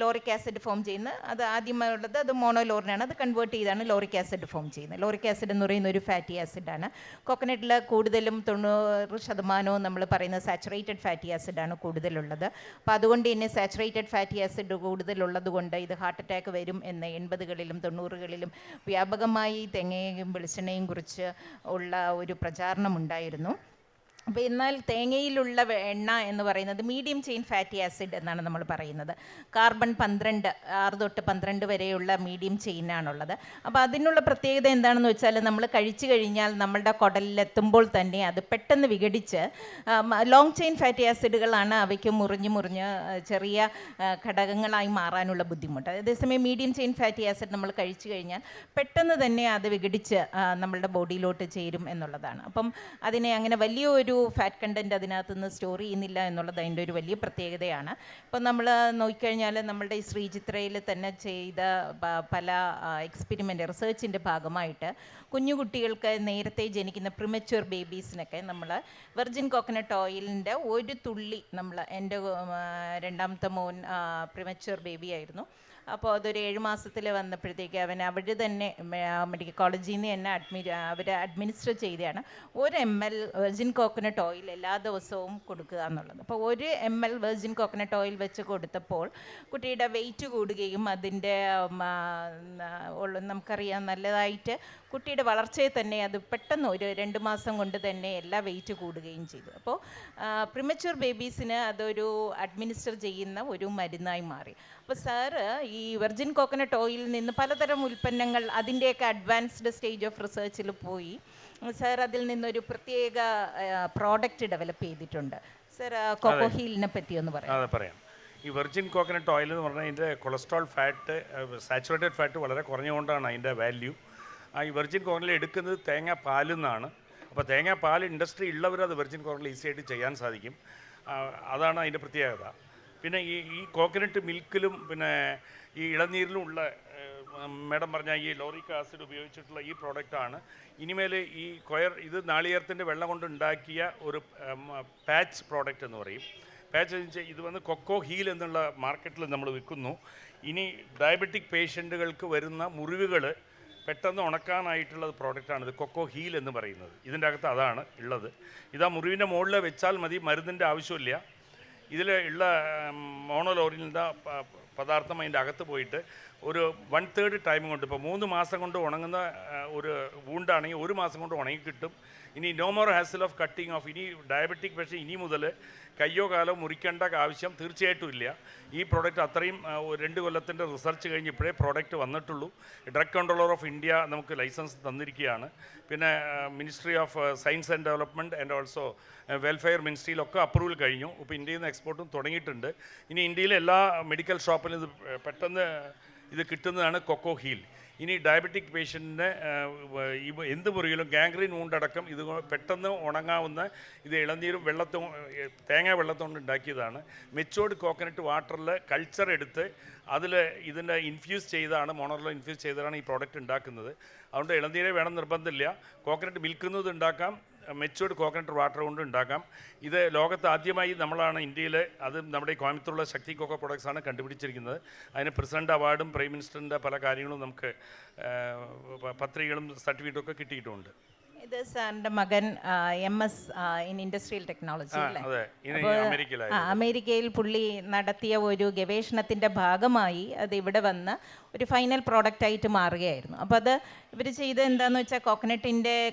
ലോറിക് ആസിഡ് ഫോം ചെയ്യുന്ന, അത് ആദ്യമായുള്ളത് അത് മോണോലോറിനാണ്. അത് കൺവേർട്ട് ചെയ്താണ് ലോറിക് ആസിഡ് ഫോം ചെയ്യുന്നത്. ലോറിക് ആസിഡ് എന്ന് പറയുന്ന ഒരു ഫാറ്റി ആസിഡാണ്. കോക്കനട്ടിൽ കൂടുതലും 90% നമ്മൾ പറയുന്നത് സാച്ചുറേറ്റഡ് ഫാറ്റി ആസിഡാണ് കൂടുതലുള്ളത്. അപ്പോൾ അതുകൊണ്ട് തന്നെ സാച്ചുറേറ്റഡ് ഫാറ്റി ആസിഡ് കൂടുതലുള്ളത് കൊണ്ട് ഇത് ഹാർട്ട് അറ്റാക്ക് വരും എന്ന് 80കളിലും 90കളിലും വ്യാപകമായി തേങ്ങയും വെളിച്ചെണ്ണയും കുറിച്ച് ഉള്ള ഒരു പ്രചാരണം ഉണ്ടായിരുന്നു. അപ്പോൾ എന്നാൽ തേങ്ങയിലുള്ള എണ്ണ എന്ന് പറയുന്നത് മീഡിയം ചെയിൻ ഫാറ്റി ആസിഡ് എന്നാണ് നമ്മൾ പറയുന്നത്. കാർബൺ 12, 6 തൊട്ട് 12 വരെയുള്ള മീഡിയം ചെയിനാണുള്ളത്. അപ്പോൾ അതിനുള്ള പ്രത്യേകത എന്താണെന്ന് വെച്ചാൽ നമ്മൾ കഴിച്ചു കഴിഞ്ഞാൽ നമ്മളുടെ കുടലിലെത്തുമ്പോൾ തന്നെ അത് പെട്ടെന്ന് വിഘടിച്ച് ലോങ് ചെയിൻ ഫാറ്റി ആസിഡുകളാണ് അവയ്ക്ക് മുറിഞ്ഞ് ചെറിയ ഘടകങ്ങളായി മാറാനുള്ള ബുദ്ധിമുട്ട്. അതേസമയം മീഡിയം ചെയിൻ ഫാറ്റി ആസിഡ് നമ്മൾ കഴിച്ചു കഴിഞ്ഞാൽ പെട്ടെന്ന് തന്നെ അത് വിഘടിച്ച് നമ്മളുടെ ബോഡിയിലോട്ട് ചേരും എന്നുള്ളതാണ്. അപ്പം അതിനെ അങ്ങനെ വലിയൊരു ഫാറ്റ് കണ്ടൻറ്റ് അതിനകത്ത് നിന്ന് സ്റ്റോർ ചെയ്യുന്നില്ല എന്നുള്ളത് അതിൻ്റെ ഒരു വലിയ പ്രത്യേകതയാണ്. ഇപ്പം നമ്മൾ നോക്കിക്കഴിഞ്ഞാൽ നമ്മളുടെ ഈ ശ്രീചിത്രയിൽ തന്നെ ചെയ്ത പല എക്സ്പെരിമെൻ്റ് റിസർച്ചിൻ്റെ ഭാഗമായിട്ട് കുഞ്ഞുകുട്ടികൾക്ക് നേരത്തെ ജനിക്കുന്ന പ്രിമച്വർ ബേബീസിനൊക്കെ നമ്മൾ വെർജിൻ കോക്കനട്ട് ഓയിലിൻ്റെ ഒരു തുള്ളി, നമ്മൾ എൻ്റെ രണ്ടാമത്തെ മോൻ പ്രിമച്വർ ബേബി ആയിരുന്നു. അപ്പോൾ അതൊരു 7 മാസത്തിൽ വന്നപ്പോഴത്തേക്ക് അവർ തന്നെ മെഡിക്കൽ കോളേജിൽ നിന്ന് തന്നെ അവർ അഡ്മിനിസ്റ്റർ ചെയ്തതാണ് 1 ml വെർജിൻ കോക്കനട്ട് ഓയിൽ എല്ലാ ദിവസവും കൊടുക്കുക എന്നുള്ളത്. അപ്പോൾ 1 ml വെർജിൻ കോക്കനട്ട് ഓയിൽ വെച്ച് കൊടുത്തപ്പോൾ കുട്ടിയുടെ വെയിറ്റ് കൂടുകയും അതിൻ്റെ നമുക്കറിയാം നല്ലതായിട്ട് കുട്ടിയുടെ വളർച്ചയെ തന്നെ അത് പെട്ടെന്ന് ഒരു 2 മാസം കൊണ്ട് തന്നെ എല്ലാ വെയിറ്റ് കൂടുകയും ചെയ്തു. അപ്പോൾ പ്രിമച്വർ ബേബീസിന് അതൊരു അഡ്മിനിസ്റ്റർ ചെയ്യുന്ന ഒരു മരുന്നായി മാറി. അപ്പോൾ സാറ് ഈ വെർജിൻ കോക്കനട്ട് ഓയിലിൽ നിന്ന് പലതരം ഉൽപ്പന്നങ്ങൾ അതിൻ്റെയൊക്കെ അഡ്വാൻസ്ഡ് സ്റ്റേജ് ഓഫ് റിസർച്ചിൽ പോയി സാർ അതിൽ നിന്നൊരു പ്രത്യേക പ്രോഡക്റ്റ് ഡെവലപ്പ് ചെയ്തിട്ടുണ്ട്. സാർ കോക്കോഹീലിനെ പറ്റി ഒന്ന് പറയാം. ഈ വെർജിൻ കോക്കനട്ട് ഓയിൽ എന്ന് പറഞ്ഞാൽ അതിൻ്റെ കൊളസ്ട്രോൾ ഫാറ്റ്, സാച്ചുറേറ്റഡ് ഫാറ്റ് വളരെ കുറഞ്ഞുകൊണ്ടാണ് അതിൻ്റെ വാല്യൂ. ഈ വെർജിൻ കോക്കനട്ട് എടുക്കുന്നത് തേങ്ങാപ്പാലിൽ നിന്നാണ്. അപ്പോൾ തേങ്ങാപ്പാൽ ഇൻഡസ്ട്രി ഉള്ളവർ അത് വെർജിൻ കോക്കനട്ട് ഈസി ആയിട്ട് ചെയ്യാൻ സാധിക്കും. അതാണ് അതിൻ്റെ പ്രത്യേകത. പിന്നെ ഈ കോക്കനട്ട് മിൽക്കിലും പിന്നെ ഈ ഇളനീരിലും ഉള്ള മാഡം പറഞ്ഞ ഈ ലോറിക് ആസിഡ് ഉപയോഗിച്ചിട്ടുള്ള ഈ പ്രോഡക്റ്റാണ് ഇനിമേൽ ഈ ഇത് നാളികേരത്തിൻ്റെ വെള്ളം കൊണ്ട് ഉണ്ടാക്കിയ ഒരു പാച്ച് പ്രോഡക്റ്റ് എന്ന് പറയും. പാച്ച് ഇത് വന്ന് കൊക്കോ ഹീൽ എന്നുള്ള മാർക്കറ്റിൽ നമ്മൾ വിൽക്കുന്നു. ഇനി ഡയബറ്റിക് പേഷ്യൻറ്റുകൾക്ക് വരുന്ന മുറിവുകൾ പെട്ടെന്ന് ഉണക്കാനായിട്ടുള്ള പ്രോഡക്റ്റാണിത്, കൊക്കോ ഹീൽ എന്ന് പറയുന്നത്. ഇതിൻ്റെ അകത്ത് അതാണ് ഉള്ളത്. ഇതാ മുറിവിൻ്റെ മുകളിൽ വെച്ചാൽ മതി, മരുന്നിൻ്റെ ആവശ്യമില്ല. ഇതിൽ ഉള്ള മോണോലോറിൻ്റെ പദാർത്ഥം അതിൻ്റെ അകത്ത് പോയിട്ട് ഒരു 1/3 ടൈം കൊണ്ട്, ഇപ്പോൾ 3 മാസം കൊണ്ട് ഉണങ്ങുന്ന ഒരു വൂണ്ടാണെങ്കിൽ 1 മാസം കൊണ്ട് ഉണങ്ങി കിട്ടും. ഇനി no more hassle of cutting off. ഇനി ഡയബറ്റിക് പക്ഷേ ഇനി മുതൽ കയ്യോ കാലോ മുറിക്കേണ്ട ആവശ്യം തീർച്ചയായിട്ടും ഇല്ല. ഈ പ്രോഡക്റ്റ് അത്രയും 2 കൊല്ലത്തിൻ്റെ റിസർച്ച് കഴിഞ്ഞ് ഇപ്പോഴേ പ്രോഡക്റ്റ് വന്നിട്ടുള്ളൂ. ഡ്രഗ് കൺട്രോളർ ഓഫ് ഇന്ത്യ നമുക്ക് ലൈസൻസ് തന്നിരിക്കുകയാണ്. പിന്നെ ministry of science and development and also welfare മിനിസ്ട്രിയിലൊക്കെ അപ്രൂവൽ കഴിഞ്ഞു. ഇപ്പോൾ ഇന്ത്യയിൽ നിന്ന് എക്സ്പോർട്ടും തുടങ്ങിയിട്ടുണ്ട്. ഇനി ഇന്ത്യയിലെ എല്ലാ മെഡിക്കൽ ഷോപ്പിലും ഇത് പെട്ടെന്ന് ഇത് കിട്ടുന്നതാണ് കൊക്കോ ഹീൽ. ഇനി ഡയബറ്റിക് പേഷ്യൻറ്റിന് എന്ത് മുറിയിലും ഗാംഗ്രീൻ വൂണ്ടടക്കം ഇത് പെട്ടെന്ന് ഉണങ്ങാവുന്ന, ഇത് ഇളനീരും തേങ്ങ വെള്ളത്തുകൊണ്ട് ഉണ്ടാക്കിയതാണ്. മെച്ചോർഡ് കോക്കനട്ട് വാട്ടറിൽ കൾച്ചർ എടുത്ത് അതിൽ ഇതിൻ്റെ ഇൻഫ്യൂസ് ചെയ്താണ്, മോണറിൽ ഇൻഫ്യൂസ് ചെയ്താണ് ഈ പ്രോഡക്റ്റ് ഉണ്ടാക്കുന്നത്. അതുകൊണ്ട് ഇളനീരെ വേണം നിർബന്ധമില്ല. കോക്കനട്ട് മിൽക്കുന്നത് ഉണ്ടാക്കാം, മെച്ചൂർഡ് കോക്കനട്ട് വാട്ടർ കൊണ്ട് ഉണ്ടാക്കാം. ഇത് ലോകത്ത് ആദ്യമായി നമ്മളാണ് ഇന്ത്യയിൽ, അത് നമ്മുടെ കോയമ്പത്തൂരുള്ള ശക്തി കൊക്കോ പ്രൊഡക്ട്സാണ് കണ്ടുപിടിച്ചിരിക്കുന്നത്. അതിന് പ്രസിഡന്റ് അവാർഡും പ്രൈം മിനിസ്റ്ററിൻ്റെ പല കാര്യങ്ങളും നമുക്ക് പത്രികകളും സർട്ടിഫിക്കറ്റും ഒക്കെ കിട്ടിയിട്ടുമുണ്ട്. ഇത് സാറിൻ്റെ മകൻ MS ഇൻ ഇൻഡസ്ട്രിയൽ ടെക്നോളജി അല്ലേ? അമേരിക്കയിൽ പുള്ളി നടത്തിയ ഒരു ഗവേഷണത്തിൻ്റെ ഭാഗമായി അത് ഇവിടെ വന്ന് ഒരു ഫൈനൽ പ്രോഡക്റ്റ് ആയിട്ട് മാറുകയായിരുന്നു. അപ്പോൾ അത് ഇവർ ചെയ്ത് എന്താണെന്ന് വെച്ചാൽ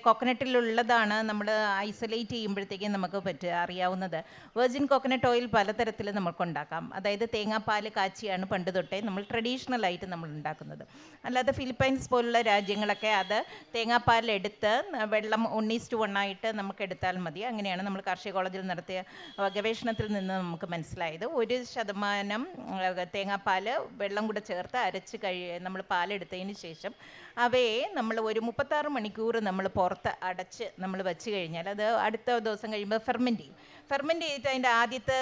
കോക്കനട്ടിലുള്ളതാണ് നമ്മൾ ഐസൊലേറ്റ് ചെയ്യുമ്പോഴത്തേക്കും നമുക്ക് അറിയാവുന്നത്. വെർജിൻ കോക്കനട്ട് ഓയിൽ പലതരത്തിൽ നമുക്ക് ഉണ്ടാക്കാം. അതായത് തേങ്ങാപ്പാൽ കാച്ചിയാണ് പണ്ട് തൊട്ടേ നമ്മൾ ട്രഡീഷണലായിട്ട് നമ്മൾ ഉണ്ടാക്കുന്നത്. അല്ലാതെ ഫിലിപ്പൈൻസ് പോലുള്ള രാജ്യങ്ങളൊക്കെ അത് തേങ്ങാപ്പാലെടുത്ത് വെള്ളം 1:1 ആയിട്ട് നമുക്ക് എടുത്താൽ മതി. അങ്ങനെയാണ് നമ്മൾ കാർഷിക കോളേജിൽ നടത്തിയ ഗവേഷണത്തിൽ നിന്ന് നമുക്ക് മനസ്സിലായത്. 1% തേങ്ങാപ്പാൽ വെള്ളം കൂടെ ചേർത്ത് അരച്ച് നമ്മൾ പാലെടുത്തതിന് ശേഷം അവയെ നമ്മൾ ഒരു 36 മണിക്കൂർ നമ്മൾ പുറത്ത് അടച്ച് നമ്മൾ വെച്ച് കഴിഞ്ഞാൽ അത് അടുത്ത ദിവസം കഴിയുമ്പോൾ ഫെർമെൻറ്റ് ചെയ്തിട്ട് അതിൻ്റെ ആദ്യത്തെ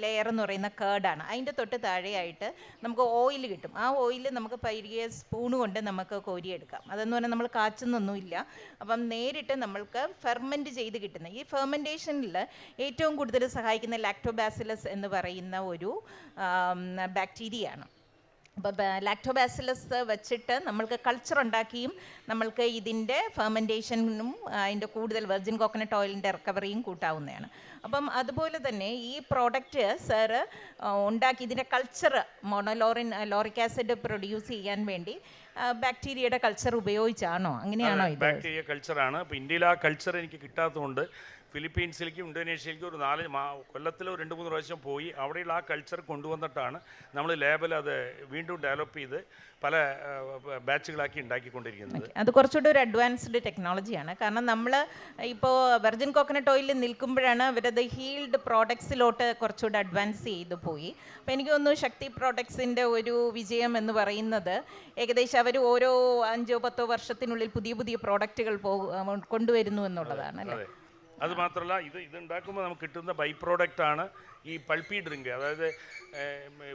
ലെയർ എന്ന് പറയുന്ന കേർഡാണ്. അതിൻ്റെ തൊട്ട് താഴെയായിട്ട് നമുക്ക് ഓയിൽ കിട്ടും. ആ ഓയിൽ നമുക്ക് പൈരിയ സ്പൂണ് കൊണ്ട് നമുക്ക് കോരിയെടുക്കാം. അതെന്ന് പറഞ്ഞാൽ നമ്മൾ കാച്ചുന്നൊന്നുമില്ല. അപ്പം നേരിട്ട് നമ്മൾക്ക് ഫെർമെൻറ്റ് ചെയ്ത് കിട്ടുന്ന ഈ ഫെർമെൻറ്റേഷനിൽ ഏറ്റവും കൂടുതൽ സഹായിക്കുന്ന ലാക്ടോബാസിലസ് എന്ന് പറയുന്ന ഒരു ബാക്ടീരിയയാണ്. അപ്പോൾ ലാക്ടോബാസിലസ് വെച്ചിട്ട് നമ്മൾക്ക് കൾച്ചർ ഉണ്ടാക്കിയും നമ്മൾക്ക് ഇതിൻ്റെ ഫെർമെൻറ്റേഷനും അതിൻ്റെ കൂടുതൽ വെർജിൻ കോക്കനട്ട് ഓയിലിൻ്റെ റിക്കവറിയും കൂട്ടാവുന്നതാണ്. അപ്പം അതുപോലെ തന്നെ ഈ പ്രോഡക്റ്റ് സാറ് ഉണ്ടാക്കി ഇതിൻ്റെ കൾച്ചർ ലോറിക് ആസിഡ് പ്രൊഡ്യൂസ് ചെയ്യാൻ വേണ്ടി ബാക്ടീരിയയുടെ കൾച്ചർ ഉപയോഗിച്ചാണോ? അങ്ങനെയാണോ? ഇത് ബാക്ടീരിയ കൾച്ചറാണ്. അപ്പോൾ ഇന്ത്യയിൽ ആ കൾച്ചർ എനിക്ക് കിട്ടാത്തതുകൊണ്ട് ഫിലിപ്പീൻസിലേക്കും ഇന്തോനേഷ്യയിലേക്കും ഒരു 4 കൊല്ലത്തിൽ 2-3 പ്രാവശ്യം പോയി അവിടെയുള്ള ആ കൾച്ചർ കൊണ്ടുവന്നിട്ടാണ് നമ്മൾ ലേബൽ അത് വീണ്ടും ഡെവലപ്പ് ചെയ്ത് പല ബാച്ചുകളാക്കി ഉണ്ടാക്കിക്കൊണ്ടിരിക്കുന്നത്. അത് കുറച്ചുകൂടി ഒരു അഡ്വാൻസ്ഡ് ടെക്നോളജിയാണ്. കാരണം നമ്മൾ ഇപ്പോൾ വെർജിൻ കോക്കനട്ട് ഓയിലിൽ നിൽക്കുമ്പോഴാണ് അവരത് ഹീൽഡ് പ്രോഡക്ട്സിലോട്ട് കുറച്ചുകൂടി അഡ്വാൻസ് ചെയ്തു പോയി. അപ്പോൾ എനിക്ക് തോന്നുന്നു ശക്തി പ്രോഡക്ട്സിൻ്റെ ഒരു വിജയം എന്ന് പറയുന്നത് ഏകദേശം അവർ ഓരോ 5-10 വർഷത്തിനുള്ളിൽ പുതിയ പ്രോഡക്റ്റുകൾ കൊണ്ടുവരുന്നു എന്നുള്ളതാണ് അല്ലേ? അത് മാത്രമല്ല ഇത് ഉണ്ടാക്കുമ്പോൾ നമുക്ക് കിട്ടുന്ന ബൈ പ്രോഡക്റ്റാണ് ഈ പൾപ്പി ഡ്രിങ്ക്. അതായത്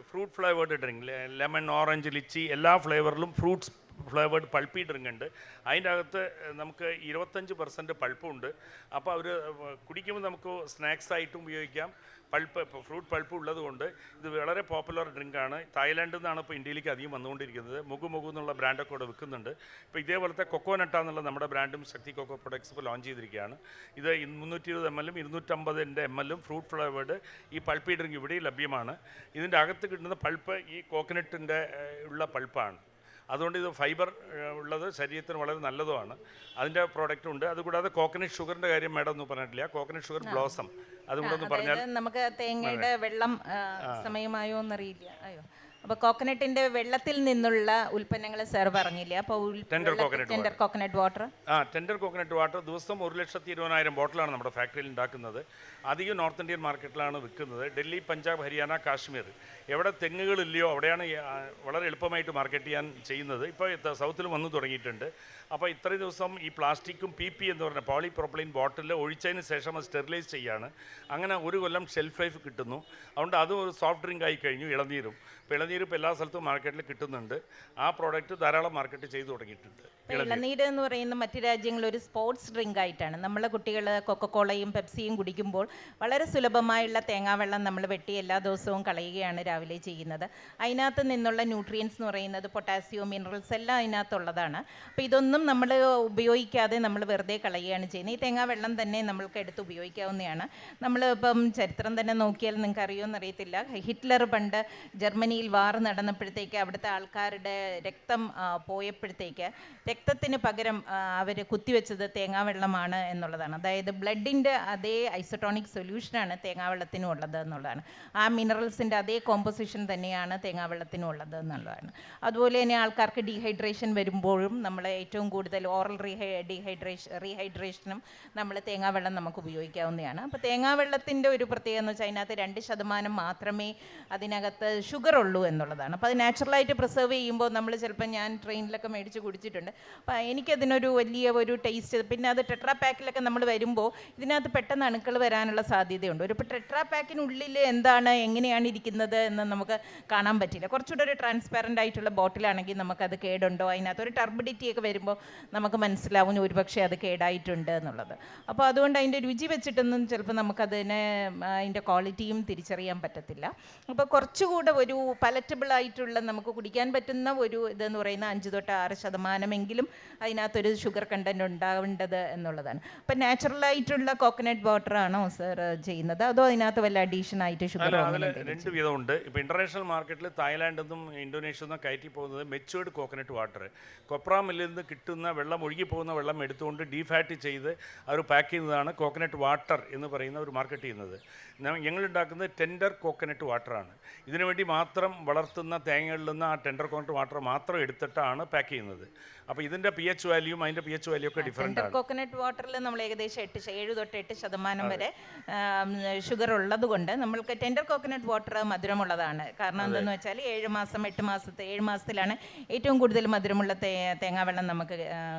fruit flavoured drink, lemon, orange, lychee എല്ലാ ഫ്ലേവറിലും ഫ്രൂട്ട്സ് ഫ്ലേവേർഡ് പൾപ്പി ഡ്രിങ്ക് ഉണ്ട്. അതിൻ്റെ അകത്ത് നമുക്ക് 25% പൾപ്പുണ്ട്. അപ്പോൾ അവർ കുടിക്കുമ്പോൾ നമുക്ക് സ്നാക്സ് ആയിട്ടും ഉപയോഗിക്കാം. ഫ്രൂട്ട് പൾപ്പ് ഉള്ളത് കൊണ്ട് ഇത് വളരെ പോപ്പുലർ ഡ്രിങ്കാണ്. തായ്ലാൻഡിൽ നിന്നാണ് ഇപ്പോൾ ഇന്ത്യയിലേക്ക് അധികം വന്നുകൊണ്ടിരിക്കുന്നത്. മുഗു എന്നുള്ള ബ്രാൻഡൊക്കെ ഇവിടെ വിൽക്കുന്നുണ്ട്. ഇപ്പോൾ ഇതേപോലത്തെ കൊക്കോനട്ട എന്നുള്ള നമ്മുടെ ബ്രാൻഡും ശക്തി കൊക്കോ പ്രൊഡക്ട്സ് ഇപ്പോൾ ലോഞ്ച് ചെയ്തിരിക്കുകയാണ്. ഇത് 320 ml 250 ml ഫ്രൂട്ട് ഫ്ലേവേർഡ് ഈ പൾപ്പി ഡ്രിങ്ക് ഇവിടെ ലഭ്യമാണ്. ഇതിൻ്റെ അകത്ത് കിട്ടുന്ന പൾപ്പ് ഈ കോക്കനട്ടിൻ്റെ ഉള്ള പൾപ്പാണ്. അതുകൊണ്ട് ഇത് ഫൈബർ ഉള്ളത് ശരീരത്തിന് വളരെ നല്ലതുമാണ്. അതിൻ്റെ പ്രോഡക്റ്റും ഉണ്ട്. അതുകൂടാതെ കോക്കനട്ട് ഷുഗറിൻ്റെ കാര്യം മാഡം ഒന്നും പറഞ്ഞിട്ടില്ല. കോക്കനട്ട് ഷുഗർ ബ്ലോസം അതും കൂടെ ഒന്ന് പറഞ്ഞാൽ. നമുക്ക് തേങ്ങയുടെ വെള്ളം സമയമായോ എന്നറിയില്ല. അപ്പോൾ കോക്കനട്ടിൻ്റെ വെള്ളത്തിൽ നിന്നുള്ള ഉൽപ്പന്നങ്ങൾ സാർ പറഞ്ഞില്ല. അപ്പോൾ tender coconut water tender coconut water ദിവസം 1,20,000 ബോട്ടിലാണ് നമ്മുടെ ഫാക്ടറിയിൽ ഉണ്ടാക്കുന്നത്. അധികം നോർത്ത് ഇന്ത്യൻ മാർക്കറ്റിലാണ് വിൽക്കുന്നത്. ഡൽഹി, പഞ്ചാബ്, ഹരിയാന, കാശ്മീർ എവിടെ തെങ്ങുകളില്ലയോ അവിടെയാണ് വളരെ എളുപ്പമായിട്ട് മാർക്കറ്റ് ചെയ്യാൻ ചെയ്യുന്നത്. ഇപ്പോൾ സൗത്തിൽ വന്നു തുടങ്ങിയിട്ടുണ്ട്. അപ്പോൾ ഇത്രയും ദിവസം ഈ പ്ലാസ്റ്റിക്കും PP എന്ന് പറഞ്ഞ പോളിപ്രോപ്പിലൈൻ ബോട്ടിൽ ഒഴിച്ചതിന് ശേഷം അത് സ്റ്റെറിലൈസ് ചെയ്യാണ്. അങ്ങനെ 1 കൊല്ലം ഷെൽഫ് ലൈഫ് കിട്ടുന്നു. അതുകൊണ്ട് അതും ഒരു സോഫ്റ്റ് ഡ്രിങ്ക് ആയി കഴിഞ്ഞു. ഇളനീരും ഇപ്പോൾ ഇളനീര് ഇപ്പോൾ എല്ലാ സ്ഥലത്തും മാർക്കറ്റിൽ കിട്ടുന്നുണ്ട്. ആ പ്രോഡക്റ്റ് ധാരാളം മാർക്കറ്റ് ചെയ്തു തുടങ്ങിയിട്ടുണ്ട്. ഇളനീര് എന്ന് പറയുന്ന മറ്റ് രാജ്യങ്ങളിൽ ഒരു സ്പോർട്സ് ഡ്രിങ്ക് ആയിട്ടാണ്. നമ്മളെ കുട്ടികൾ കൊക്കക്കോളയും പെപ്സിയും കുടിക്കുമ്പോൾ വളരെ സുലഭമായുള്ള തേങ്ങാവെള്ളം നമ്മൾ വെട്ടി എല്ലാ ദിവസവും കളയുകയാണ് രാവിലെ ചെയ്യുന്നത്. അതിനകത്ത് നിന്നുള്ള ന്യൂട്രിയൻസ് എന്ന് പറയുന്നത് പൊട്ടാസ്യം, മിനറൽസ് എല്ലാം അതിനകത്തുള്ളതാണ്. അപ്പോൾ ഇതൊന്നും നമ്മൾ ഉപയോഗിക്കാതെ നമ്മൾ വെറുതെ കളയുകയാണ് ചെയ്യുന്നത്. ഈ തേങ്ങാവെള്ളം തന്നെ നമ്മൾക്ക് എടുത്ത് ഉപയോഗിക്കാവുന്നതാണ്. നമ്മൾ ഇപ്പം ചരിത്രം തന്നെ നോക്കിയാൽ നിങ്ങൾക്ക് അറിയുമെന്ന് അറിയത്തില്ല, ഹിറ്റ്ലർ പണ്ട് ജർമ്മനിയിൽ വാർ നടന്നപ്പോഴത്തേക്ക് അവിടുത്തെ ആൾക്കാരുടെ രക്തം പോയപ്പോഴത്തേക്ക് രക്തത്തിന് പകരം അവർ കുത്തിവെച്ചത് തേങ്ങാവെള്ളമാണ് എന്നുള്ളതാണ്. അതായത് ബ്ലഡിൻ്റെ അതേ ഐസോട്ടോണിക് സൊല്യൂഷനാണ് തേങ്ങാവെള്ളത്തിനും ഉള്ളത് എന്നുള്ളതാണ്. ആ മിനറൽസിൻ്റെ അതേ കോമ്പോസിഷൻ തന്നെയാണ് തേങ്ങാവെള്ളത്തിനും ഉള്ളത് എന്നുള്ളതാണ്. അതുപോലെ തന്നെ ആൾക്കാർക്ക് ഡീഹൈഡ്രേഷൻ വരുമ്പോഴും നമ്മൾ ഏറ്റവും കൂടുതൽ ഓറൽ റീഹൈഡ്രേഷനും നമ്മൾ തേങ്ങാവെള്ളം നമുക്ക് ഉപയോഗിക്കാവുന്നതാണ്. അപ്പോൾ തേങ്ങാവെള്ളത്തിൻ്റെ ഒരു പ്രത്യേകത എന്ന് വെച്ചാൽ അതിനകത്ത് 2% മാത്രമേ അതിനകത്ത് ഷുഗർ ഉള്ളൂ എന്നുള്ളതാണ്. അപ്പോൾ അത് നാച്ചുറലായിട്ട് പ്രിസർവ് ചെയ്യുമ്പോൾ നമ്മൾ ചിലപ്പോൾ ഞാൻ ട്രെയിനിലൊക്കെ മേടിച്ച് കുടിച്ചിട്ടുണ്ട്. അപ്പോൾ എനിക്കതിനൊരു വലിയ ഒരു ടേസ്റ്റ്. പിന്നെ അത് ടെട്രാ പാക്കിലൊക്കെ നമ്മൾ വരുമ്പോൾ ഇതിനകത്ത് പെട്ടെന്ന് അണുക്കൾ വരാനുള്ള സാധ്യതയുണ്ട്. ഒരു ഇപ്പോൾ ടെട്രാ പാക്കിനുള്ളിൽ എന്താണ് എങ്ങനെയാണ് ഇരിക്കുന്നത് എന്ന് നമുക്ക് കാണാൻ പറ്റില്ല. കുറച്ചുകൂടെ ഒരു ട്രാൻസ്പാരൻ്റ് ആയിട്ടുള്ള ബോട്ടിലാണെങ്കിൽ നമുക്കത് കേടുണ്ടോ, അതിനകത്ത് ഒരു ടർബിഡിറ്റിയൊക്കെ വരുമ്പോൾ നമുക്ക് മനസ്സിലാവും ഒരുപക്ഷെ അത് കേടായിട്ടുണ്ട് എന്നുള്ളത്. അപ്പോൾ അതുകൊണ്ട് അതിൻ്റെ രുചി വെച്ചിട്ടൊന്നും ചിലപ്പോൾ നമുക്കതിനെ അതിൻ്റെ ക്വാളിറ്റിയും തിരിച്ചറിയാൻ പറ്റത്തില്ല. അപ്പോൾ കുറച്ചുകൂടെ ഒരു പലറ്റബിൾ ആയിട്ടുള്ള നമുക്ക് കുടിക്കാൻ പറ്റുന്ന ഒരു ഇതെന്ന് പറയുന്ന 5-6% അതിനകത്തൊരു ഷുഗർ കണ്ടൻറ്റ് ഉണ്ടാവേണ്ടത് എന്നുള്ളതാണ്. അപ്പം നാച്ചുറലായിട്ടുള്ള കോക്കനട്ട് വാട്ടർ ആണോ സർ ചെയ്യുന്നത്, അതോ അതിനകത്ത് വല്ല അഡീഷൻ ആയിട്ട് ഷുഗർ? അതിൽ രണ്ട് വിധമുണ്ട്. ഇപ്പോൾ ഇൻ്റർനാഷണൽ മാർക്കറ്റിൽ തായ്ലാൻഡിൽ നിന്നും ഇന്തോനേഷ്യ നിന്നും കയറ്റി പോകുന്നത് മെച്ചുവേർഡ് കോക്കനട്ട് വാട്ടർ, കൊപ്ര മില്ലിൽ നിന്ന് കിട്ടുന്ന വെള്ളം, ഒഴുകി പോകുന്ന വെള്ളം എടുത്തുകൊണ്ട് ഡീഫാറ്റ് ചെയ്ത് അവർ പാക്ക് ചെയ്യുന്നതാണ് കോക്കനട്ട് വാട്ടർ എന്ന് പറയുന്ന ഒരു മാർക്കറ്റ് ചെയ്യുന്നത്. ഞങ്ങളുണ്ടാക്കുന്നത് ടെൻഡർ കോക്കനട്ട് വാട്ടറാണ്. ഇതിനുവേണ്ടി മാത്രം വളർത്തുന്ന തേങ്ങകളിൽ നിന്ന് ആ ടെൻഡർ കോക്കനട്ട് വാട്ടർ മാത്രം എടുത്തിട്ടാണ് പാക്ക് ചെയ്യുന്നത്. അപ്പോൾ ഇതിൻ്റെ pH വാല്യൂയും അതിൻ്റെ pH വാല്യൂ ഒക്കെ ഡിഫറെൻ്റ് ആണ്. കോക്കനട്ട് വാട്ടറിൽ നമ്മൾ ഏകദേശം 7-8% വരെ ഷുഗർ ഉള്ളത് കൊണ്ട് നമ്മൾക്ക് ടെൻഡർ കോക്കനട്ട് വാട്ടർ മധുരമുള്ളതാണ്. കാരണം എന്താണെന്ന് വെച്ചാൽ 7 മാസത്തിലാണ് ഏറ്റവും കൂടുതൽ മധുരമുള്ള തേങ്ങാവെള്ളം നമുക്ക്,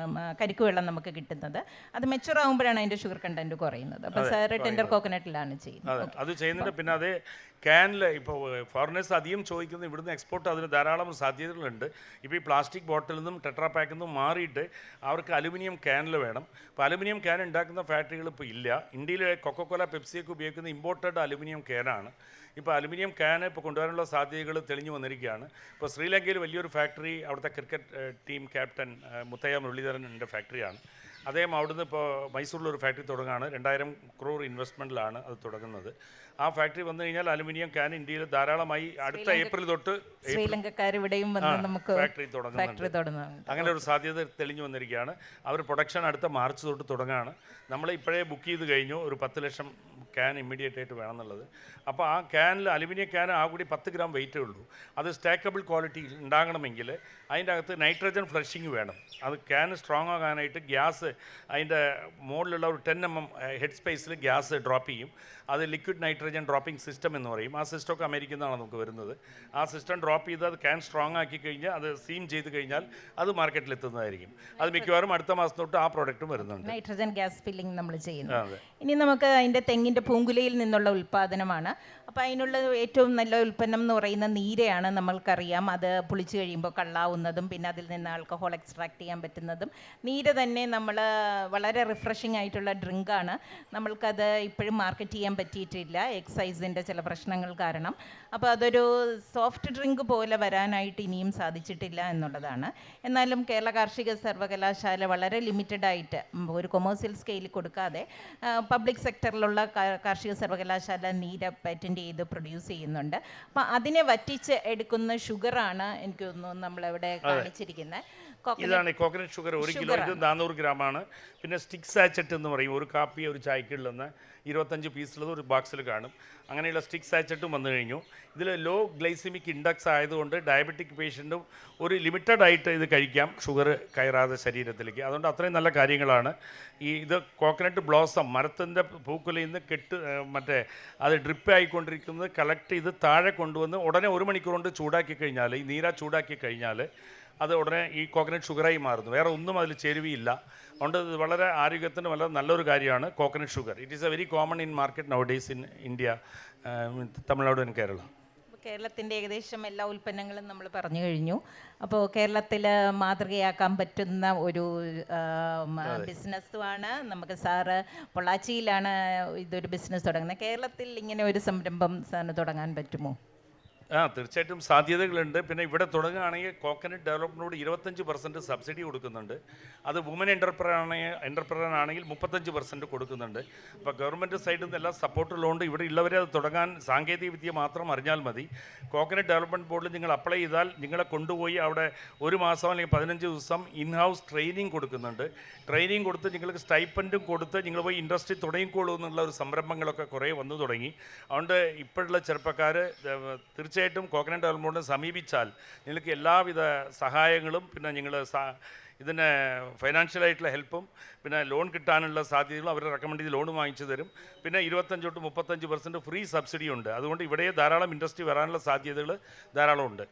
കരിക്ക് വെള്ളം നമുക്ക് കിട്ടുന്നത്. അത് മെച്ചുവർ ആകുമ്പോഴാണ് അതിൻ്റെ ഷുഗർ കണ്ടൻറ്റ് കുറയുന്നത്. അപ്പോൾ സാർ ടെൻഡർ കോക്കനട്ടിലാണ് ചെയ്യുന്നത്. അത് ചെയ്യുന്നുണ്ട്. പിന്നെ അതേ ക്യാനിൽ ഇപ്പോൾ ഫോറിനേഴ്സ് അധികം ചോദിക്കുന്നത് ഇവിടുന്ന് എക്സ്പോർട്ട് അതിന് ധാരാളം സാധ്യതകളുണ്ട്. ഇപ്പോൾ ഈ പ്ലാസ്റ്റിക് ബോട്ടിൽ നിന്നും ടെട്രാ പാക്കിൽ നിന്നും മാറിയിട്ട് അവർക്ക് അലുമിനിയം ക്യാനിൽ വേണം. അപ്പോൾ അലുമിനിയം ക്യാൻ ഉണ്ടാക്കുന്ന ഫാക്ടറികൾ ഇപ്പോൾ ഇല്ല. ഇന്ത്യയിൽ കൊക്കക്കോല, പെപ്സിയൊക്കെ ഉപയോഗിക്കുന്ന ഇമ്പോർട്ടഡ് അലുമിനിയം ക്യാനാണ്. ഇപ്പോൾ അലുമിനിയം ക്യാൻ ഇപ്പോൾ കൊണ്ടുവരാനുള്ള സാധ്യതകൾ തെളിഞ്ഞു വന്നിരിക്കുകയാണ്. ഇപ്പോൾ ശ്രീലങ്കയിൽ വലിയൊരു ഫാക്ടറി, അവിടുത്തെ ക്രിക്കറ്റ് ടീം ക്യാപ്റ്റൻ മുത്തയ്യ മുരളീധരൻ്റെ ഫാക്ടറിയാണ്. അദ്ദേഹം അവിടുന്ന് ഇപ്പോൾ മൈസൂരിലൊരു ഫാക്ടറി തുടങ്ങുകയാണ്. 2000 crore ഇൻവെസ്റ്റ്മെൻറ്റിലാണ് അത് തുടങ്ങുന്നത്. ആ ഫാക്ടറി വന്നു കഴിഞ്ഞാൽ അലുമിനിയം ക്യാൻ ഇന്ത്യയിൽ ധാരാളമായി അടുത്ത ഏപ്രിൽ തൊട്ട് ഫാക്ടറി തുടങ്ങുന്നുണ്ട്. അങ്ങനെ ഒരു സാധ്യത തെളിഞ്ഞു വന്നിരിക്കുകയാണ്. അവർ പ്രൊഡക്ഷൻ അടുത്ത മാർച്ച് തൊട്ട് തുടങ്ങുകയാണ്. നമ്മൾ ഇപ്പോഴേ ബുക്ക് ചെയ്ത് കഴിഞ്ഞു, ഒരു 10 ലക്ഷം ക്യാൻ ഇമ്മീഡിയറ്റ് ആയിട്ട് വേണമെന്നുള്ളത്. അപ്പോൾ ആ ക്യാനിൽ അലുമിനിയം ക്യാൻ ആ കൂടി 10 ഗ്രാം വെയിറ്റേ ഉള്ളൂ. അത് സ്റ്റാക്കബിൾ ക്വാളിറ്റി ഉണ്ടാകണമെങ്കിൽ അതിൻ്റെ അകത്ത് നൈട്രജൻ ഫ്ലഷിങ് വേണം. അത് ക്യാൻ സ്ട്രോങ് ആകാനായിട്ട് ഗ്യാസ് അതിൻ്റെ മുകളിലുള്ള ഒരു 10 mm ഹെഡ് സ്പേസിൽ ഗ്യാസ് ഡ്രോപ്പ് ചെയ്യും. അത് ലിക്വിഡ് നൈട്രജൻ ഡ്രോപ്പിംഗ് സിസ്റ്റം എന്ന് പറയും. ആ സിസ്റ്റമൊക്കെ അമേരിക്കയിൽ നിന്നാണ് നമുക്ക് വരുന്നത്. ആ സിസ്റ്റം ഡ്രോപ്പ് ചെയ്ത് അത് ക്യാൻ സ്ട്രോങ് ആക്കി കഴിഞ്ഞാൽ, അത് സീം ചെയ്ത് കഴിഞ്ഞാൽ അത് മാർക്കറ്റിൽ എത്തുന്നതായിരിക്കും. അത് മിക്കവാറും അടുത്ത മാസം തൊട്ട് ആ പ്രോഡക്റ്റും വരുന്നുണ്ട്. നൈട്രജൻ ഗ്യാസ് ഫില്ലിംഗ് നമ്മൾ ചെയ്യുന്നത്. ഇനി നമുക്ക് അതിൻ്റെ തെങ്ങിൻ്റെ പൂങ്കുലയിൽ നിന്നുള്ള ഉൽപ്പാദനമാണ്. അപ്പോൾ അതിനുള്ള ഏറ്റവും നല്ല ഉൽപ്പന്നം എന്ന് പറയുന്ന നീരയാണ്. നമ്മൾക്കറിയാം അത് പുളിച്ച് കഴിയുമ്പോൾ കള്ളാവുന്നതും പിന്നെ അതിൽ നിന്ന് ആൽക്കഹോൾ എക്സ്ട്രാക്ട് ചെയ്യാൻ പറ്റുന്നതും. നീര് തന്നെ നമ്മൾ വളരെ റിഫ്രഷിംഗ് ആയിട്ടുള്ള ഡ്രിങ്കാണ്. നമ്മൾക്കത് ഇപ്പോഴും മാർക്കറ്റ് ചെയ്യാൻ പറ്റിയിട്ടില്ല എക്സൈസിൻ്റെ ചില പ്രശ്നങ്ങൾ കാരണം. അപ്പോൾ അതൊരു സോഫ്റ്റ് ഡ്രിങ്ക് പോലെ വരാനായിട്ട് ഇനിയും സാധിച്ചിട്ടില്ല എന്നുള്ളതാണ്. എന്നാലും കേരള കാർഷിക സർവകലാശാല വളരെ ലിമിറ്റഡ് ആയിട്ട് ഒരു കൊമേഴ്സ്യൽ സ്കെയിലിൽ കൊടുക്കാതെ പബ്ലിക് സെക്ടറിലുള്ള കാർഷിക സർവകലാശാല നീര പാറ്റൻറ്റ് ചെയ്ത് പ്രൊഡ്യൂസ് ചെയ്യുന്നുണ്ട്. അപ്പം അതിനെ വറ്റിച്ച് എടുക്കുന്ന ഷുഗറാണ് എനിക്ക് തോന്നുന്നു നമ്മളിവിടെ കാണിച്ചിരിക്കുന്നത്. ഇതാണ് കോക്കനട്ട് ഷുഗർ. 1 കിലോ ഇത് 400 ഗ്രാമാണ്. പിന്നെ സ്റ്റിക് സാച്ചറ്റ് എന്ന് പറയും. ഒരു കാപ്പി ഒരു ചായക്കുള്ളതെന്ന് 25 പീസുള്ളത് ഒരു ബോക്സിൽ കാണും. അങ്ങനെയുള്ള സ്റ്റിക് സാച്ചറ്റും വന്നു കഴിഞ്ഞു. ഇതിൽ ലോ ഗ്ലൈസിമിക് ഇൻഡെക്സ് ആയതുകൊണ്ട് ഡയബറ്റിക് പേഷ്യൻറ്റും ഒരു ലിമിറ്റഡ് ആയിട്ട് ഇത് കഴിക്കാം, ഷുഗർ കയറാതെ ശരീരത്തിലേക്ക്. അതുകൊണ്ട് അത്രയും നല്ല കാര്യങ്ങളാണ്. ഇത് കോക്കനട്ട് ബ്ലോസം മരത്തിൻ്റെ പൂക്കുലയിൽ നിന്ന് മറ്റേ അത് ഡ്രിപ്പ് ആയിക്കൊണ്ടിരിക്കുന്നത് കളക്ട് ചെയ്ത് താഴെ കൊണ്ടുവന്ന് ഉടനെ 1 മണിക്കൂർ കൊണ്ട് ചൂടാക്കി കഴിഞ്ഞാൽ, ഈ നീര ചൂടാക്കി കഴിഞ്ഞാൽ അത് ഉടനെ ഈ കോക്കനട്ട് ഷുഗറായി മാറുന്നു. വേറെ ഒന്നും അതിൽ ചേരുവയില്ല. അതുകൊണ്ട് ഇത് വളരെ ആരോഗ്യത്തിന് വളരെ നല്ലൊരു കാര്യമാണ് coconut sugar. It is A very common in market now days in India, Tamil Nadu and Kerala. കേരളത്തിൻ്റെ ഏകദേശം എല്ലാ ഉൽപ്പന്നങ്ങളും നമ്മൾ പറഞ്ഞു കഴിഞ്ഞു. അപ്പോൾ കേരളത്തിൽ മാതൃകയാക്കാൻ പറ്റുന്ന ഒരു ബിസിനസ്സുമാണ്. നമുക്ക് സാറ് പൊള്ളാച്ചിയിലാണ് ഇതൊരു ബിസിനസ് തുടങ്ങുന്നത്. കേരളത്തിൽ ഇങ്ങനെ ഒരു സംരംഭം സാറിന് തുടങ്ങാൻ പറ്റുമോ? തീർച്ചയായിട്ടും സാധ്യതകളുണ്ട്. പിന്നെ ഇവിടെ തുടങ്ങുകയാണെങ്കിൽ കോക്കനട്ട് ഡെവലപ്മെൻറ്റിനോട് 25% സബ്സിഡി കൊടുക്കുന്നുണ്ട്. അത് വുമൻ എൻ്റർപ്രനർ ആണെങ്കിൽ 35% കൊടുക്കുന്നുണ്ട്. അപ്പോൾ ഗവൺമെൻറ് സൈഡിൽ നിന്ന് എല്ലാ സപ്പോർട്ടുള്ളതുകൊണ്ട് ഇവിടെ ഉള്ളവരെ അത് തുടങ്ങാൻ സാങ്കേതിക വിദ്യ മാത്രം അറിഞ്ഞാൽ മതി. കോക്കനട്ട് ഡെവലപ്മെൻറ്റ് ബോർഡിൽ നിങ്ങൾ അപ്ലൈ ചെയ്താൽ നിങ്ങളെ കൊണ്ടുപോയി അവിടെ ഒരു മാസം അല്ലെങ്കിൽ 15 ദിവസം ഇൻഹൗസ് ട്രെയിനിങ് കൊടുക്കുന്നുണ്ട്. ട്രെയിനിങ് കൊടുത്ത് നിങ്ങൾക്ക് സ്റ്റൈപ്പൻറ്റും കൊടുത്ത് നിങ്ങൾ പോയി ഇൻഡസ്ട്രി തുടങ്ങിക്കോളൂ എന്നുള്ള ഒരു സംരംഭങ്ങളൊക്കെ കുറേ വന്നു തുടങ്ങി. അതുകൊണ്ട് ഇപ്പോഴുള്ള ചെറുപ്പക്കാർ തീർച്ചയായിട്ടും കോക്കനട്ട് ഡെവലപ്മെൻറ്റിനെ സമീപിച്ചാൽ നിങ്ങൾക്ക് എല്ലാവിധ സഹായങ്ങളും പിന്നെ നിങ്ങൾ ഇതിന് ഫൈനാൻഷ്യലായിട്ടുള്ള ഹെൽപ്പും പിന്നെ ലോൺ കിട്ടാനുള്ള സാധ്യതകളും അവർ റെക്കമെൻഡ് ചെയ്ത് ലോൺ വാങ്ങിച്ചു തരും. പിന്നെ 25 തൊട്ട് 35% ഫ്രീ സബ്സിഡി ഉണ്ട്. അതുകൊണ്ട് ഇവിടെ ധാരാളം ഇൻഡസ്ട്രി വരാനുള്ള സാധ്യതകൾ ധാരാളം ഉണ്ട്.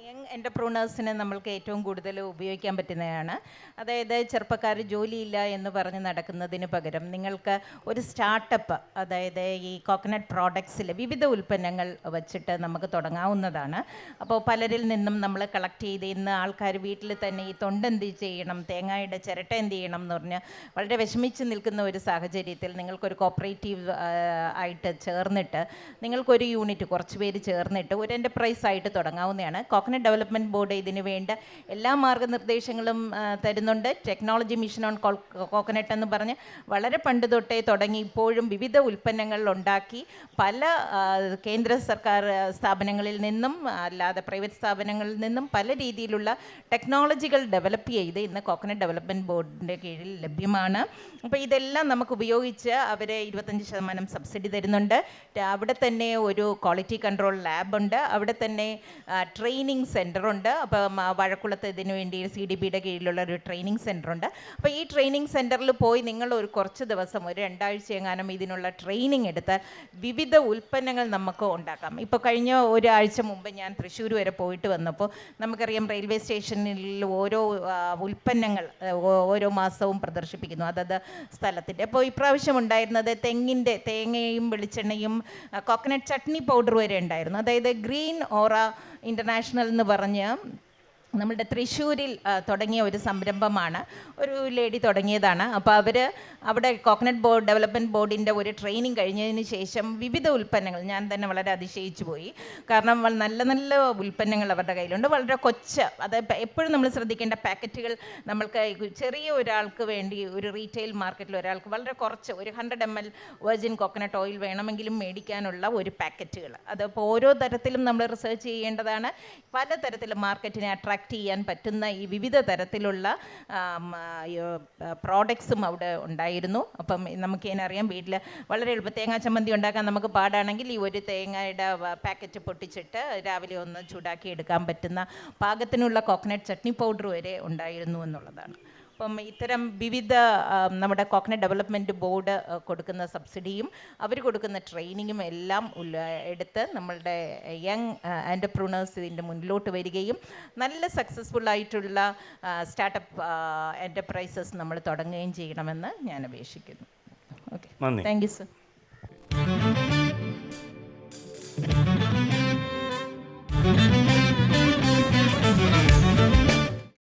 യങ് എൻ്റർപ്രൂണേഴ്സിന് നമ്മൾക്ക് ഏറ്റവും കൂടുതൽ ഉപയോഗിക്കാൻ പറ്റുന്നതാണ്. അതായത് ചെറുപ്പക്കാർ ജോലിയില്ല എന്ന് പറഞ്ഞ് നടക്കുന്നതിന് പകരം നിങ്ങൾക്ക് ഒരു സ്റ്റാർട്ടപ്പ്, അതായത് ഈ കോക്കനട്ട് പ്രോഡക്ട്സിൽ വിവിധ ഉൽപ്പന്നങ്ങൾ വച്ചിട്ട് നമുക്ക് തുടങ്ങാവുന്നതാണ്. അപ്പോൾ പലരിൽ നിന്നും നമ്മൾ കളക്ട് ചെയ്ത് ഇന്ന് ആൾക്കാർ വീട്ടിൽ തന്നെ ഈ തൊണ്ടെന്ത് ചെയ്യണം, തേങ്ങയുടെ ചിരട്ട എന്ത് ചെയ്യണം എന്ന് പറഞ്ഞ് വളരെ വിഷമിച്ച് നിൽക്കുന്ന ഒരു സാഹചര്യത്തിൽ നിങ്ങൾക്കൊരു കോപ്പറേറ്റീവ് ആയിട്ട് ചേർന്നിട്ട് നിങ്ങൾക്കൊരു യൂണിറ്റ് കുറച്ച് പേര് ചേർന്നിട്ട് ഒരു എൻ്റർപ്രൈസ് ആയിട്ട് തുടങ്ങാവുന്നതാണ്. കോക്കനട്ട് ഡെവലപ്മെൻറ്റ് ബോർഡ് ഇതിന് വേണ്ട എല്ലാ മാർഗ്ഗനിർദ്ദേശങ്ങളും തരുന്നുണ്ട്. ടെക്നോളജി മിഷൻ ഓൺ കോക്കനട്ട് എന്ന് പറഞ്ഞ് വളരെ പണ്ട് തൊട്ടേ തുടങ്ങി ഇപ്പോഴും വിവിധ ഉൽപ്പന്നങ്ങൾ ഉണ്ടാക്കി പല കേന്ദ്ര സർക്കാർ സ്ഥാപനങ്ങളിൽ നിന്നും അല്ലാതെ പ്രൈവറ്റ് സ്ഥാപനങ്ങളിൽ നിന്നും പല രീതിയിലുള്ള ടെക്നോളജികൾ ഡെവലപ്പ് ചെയ്ത് ഇന്ന് കോക്കനട്ട് ഡെവലപ്മെൻറ്റ് ബോർഡിൻ്റെ കീഴിൽ ലഭ്യമാണ്. അപ്പോൾ ഇതെല്ലാം നമുക്ക് ഉപയോഗിച്ച് അവർ 25% സബ്സിഡി തരുന്നുണ്ട്. അവിടെ തന്നെ ഒരു ക്വാളിറ്റി കൺട്രോൾ ലാബുണ്ട്. അവിടെ തന്നെ ട്രെയിനിങ് സെൻ്ററുണ്ട്. അപ്പം വഴക്കുളത്ത് ഇതിനു വേണ്ടി CDBയുടെ കീഴിലുള്ള ഒരു ട്രെയിനിങ് സെൻ്ററുണ്ട്. അപ്പോൾ ഈ ട്രെയിനിങ് സെൻ്ററിൽ പോയി നിങ്ങൾ ഒരു കുറച്ച് ദിവസം ഒരു 2 ആഴ്ച എങ്ങാനും ഇതിനുള്ള ട്രെയിനിങ് എടുത്താൽ വിവിധ ഉൽപ്പന്നങ്ങൾ നമുക്ക് ഉണ്ടാക്കാം. ഇപ്പോൾ കഴിഞ്ഞ ഒരാഴ്ച മുമ്പ് ഞാൻ തൃശ്ശൂർ വരെ പോയിട്ട് വന്നപ്പോൾ നമുക്കറിയാം റെയിൽവേ സ്റ്റേഷനിൽ ഓരോ ഉൽപ്പന്നങ്ങൾ ഓരോ മാസവും പ്രദർശിപ്പിക്കുന്നു അതത് സ്ഥലത്തിൻ്റെ. അപ്പോൾ ഇപ്രാവശ്യം ഉണ്ടായിരുന്നത് തേങ്ങയും വെളിച്ചെണ്ണയും കോക്കനട്ട് ചട്നി പൗഡർ വരെ ഉണ്ടായിരുന്നു. അതായത് ഗ്രീൻ ഓറ ഇൻ്റർനാഷണൽ എന്ന് പറഞ്ഞ് നമ്മുടെ തൃശ്ശൂരിൽ തുടങ്ങിയ ഒരു സംരംഭമാണ്. ഒരു ലേഡി തുടങ്ങിയതാണ്. അപ്പോൾ അവർ അവിടെ കോക്കനട്ട് ഡെവലപ്മെൻറ്റ് ബോർഡിൻ്റെ ഒരു ട്രെയിനിങ് കഴിഞ്ഞതിന് ശേഷം വിവിധ ഉൽപ്പന്നങ്ങൾ ഞാൻ തന്നെ വളരെ അതിശയിച്ചു പോയി. കാരണം നല്ല നല്ല ഉൽപ്പന്നങ്ങൾ അവരുടെ കയ്യിലുണ്ട്. വളരെ അത് എപ്പോഴും നമ്മൾ ശ്രദ്ധിക്കേണ്ട പാക്കറ്റുകൾ നമ്മൾക്ക് ചെറിയ ഒരാൾക്ക് വേണ്ടി ഒരു റീറ്റെയിൽ മാർക്കറ്റിൽ ഒരാൾക്ക് വളരെ കുറച്ച് ഒരു 100 ml വെർജിൻ കോക്കനട്ട് ഓയിൽ വേണമെങ്കിലും മേടിക്കാനുള്ള ഒരു പാക്കറ്റുകൾ. അതപ്പോൾ ഓരോ തരത്തിലും നമ്മൾ റിസർച്ച് ചെയ്യേണ്ടതാണ്. പല തരത്തിലും മാർക്കറ്റിനെ അട്രാക്റ്റ് ചെയ്യാൻ പറ്റുന്ന ഈ വിവിധ തരത്തിലുള്ള പ്രോഡക്ട്സും അവിടെ ഉണ്ടായിരുന്നു. അപ്പം നമുക്ക് ഇതിനറിയാം വീട്ടിൽ വളരെ എളുപ്പം തേങ്ങാ ചമ്മന്തി ഉണ്ടാക്കാൻ നമുക്ക് പാടാണെങ്കിൽ ഈ ഒരു തേങ്ങയുടെ പാക്കറ്റ് പൊട്ടിച്ചിട്ട് രാവിലെ ഒന്ന് ചൂടാക്കി എടുക്കാൻ പറ്റുന്ന പാകത്തിനുള്ള കോക്കനട്ട് ചട്നി പൗഡർ വരെ ഉണ്ടായിരുന്നു എന്നുള്ളതാണ്. അപ്പം ഇത്തരം വിവിധ നമ്മുടെ കോക്കനട്ട് ഡെവലപ്മെൻറ്റ് ബോർഡ് കൊടുക്കുന്ന സബ്സിഡിയും അവർ കൊടുക്കുന്ന ട്രെയിനിങ്ങും എല്ലാം എടുത്ത് നമ്മളുടെ യങ് എൻ്റർപ്രൂണേഴ്സ് ഇതിൻ്റെ മുന്നിലോട്ട് വരികയും നല്ല സക്സസ്ഫുള്ളായിട്ടുള്ള സ്റ്റാർട്ടപ്പ് എൻ്റർപ്രൈസസ് നമ്മൾ തുടങ്ങുകയും ചെയ്യണമെന്ന് ഞാൻ അപേക്ഷിക്കുന്നു. Okay, thank you sir.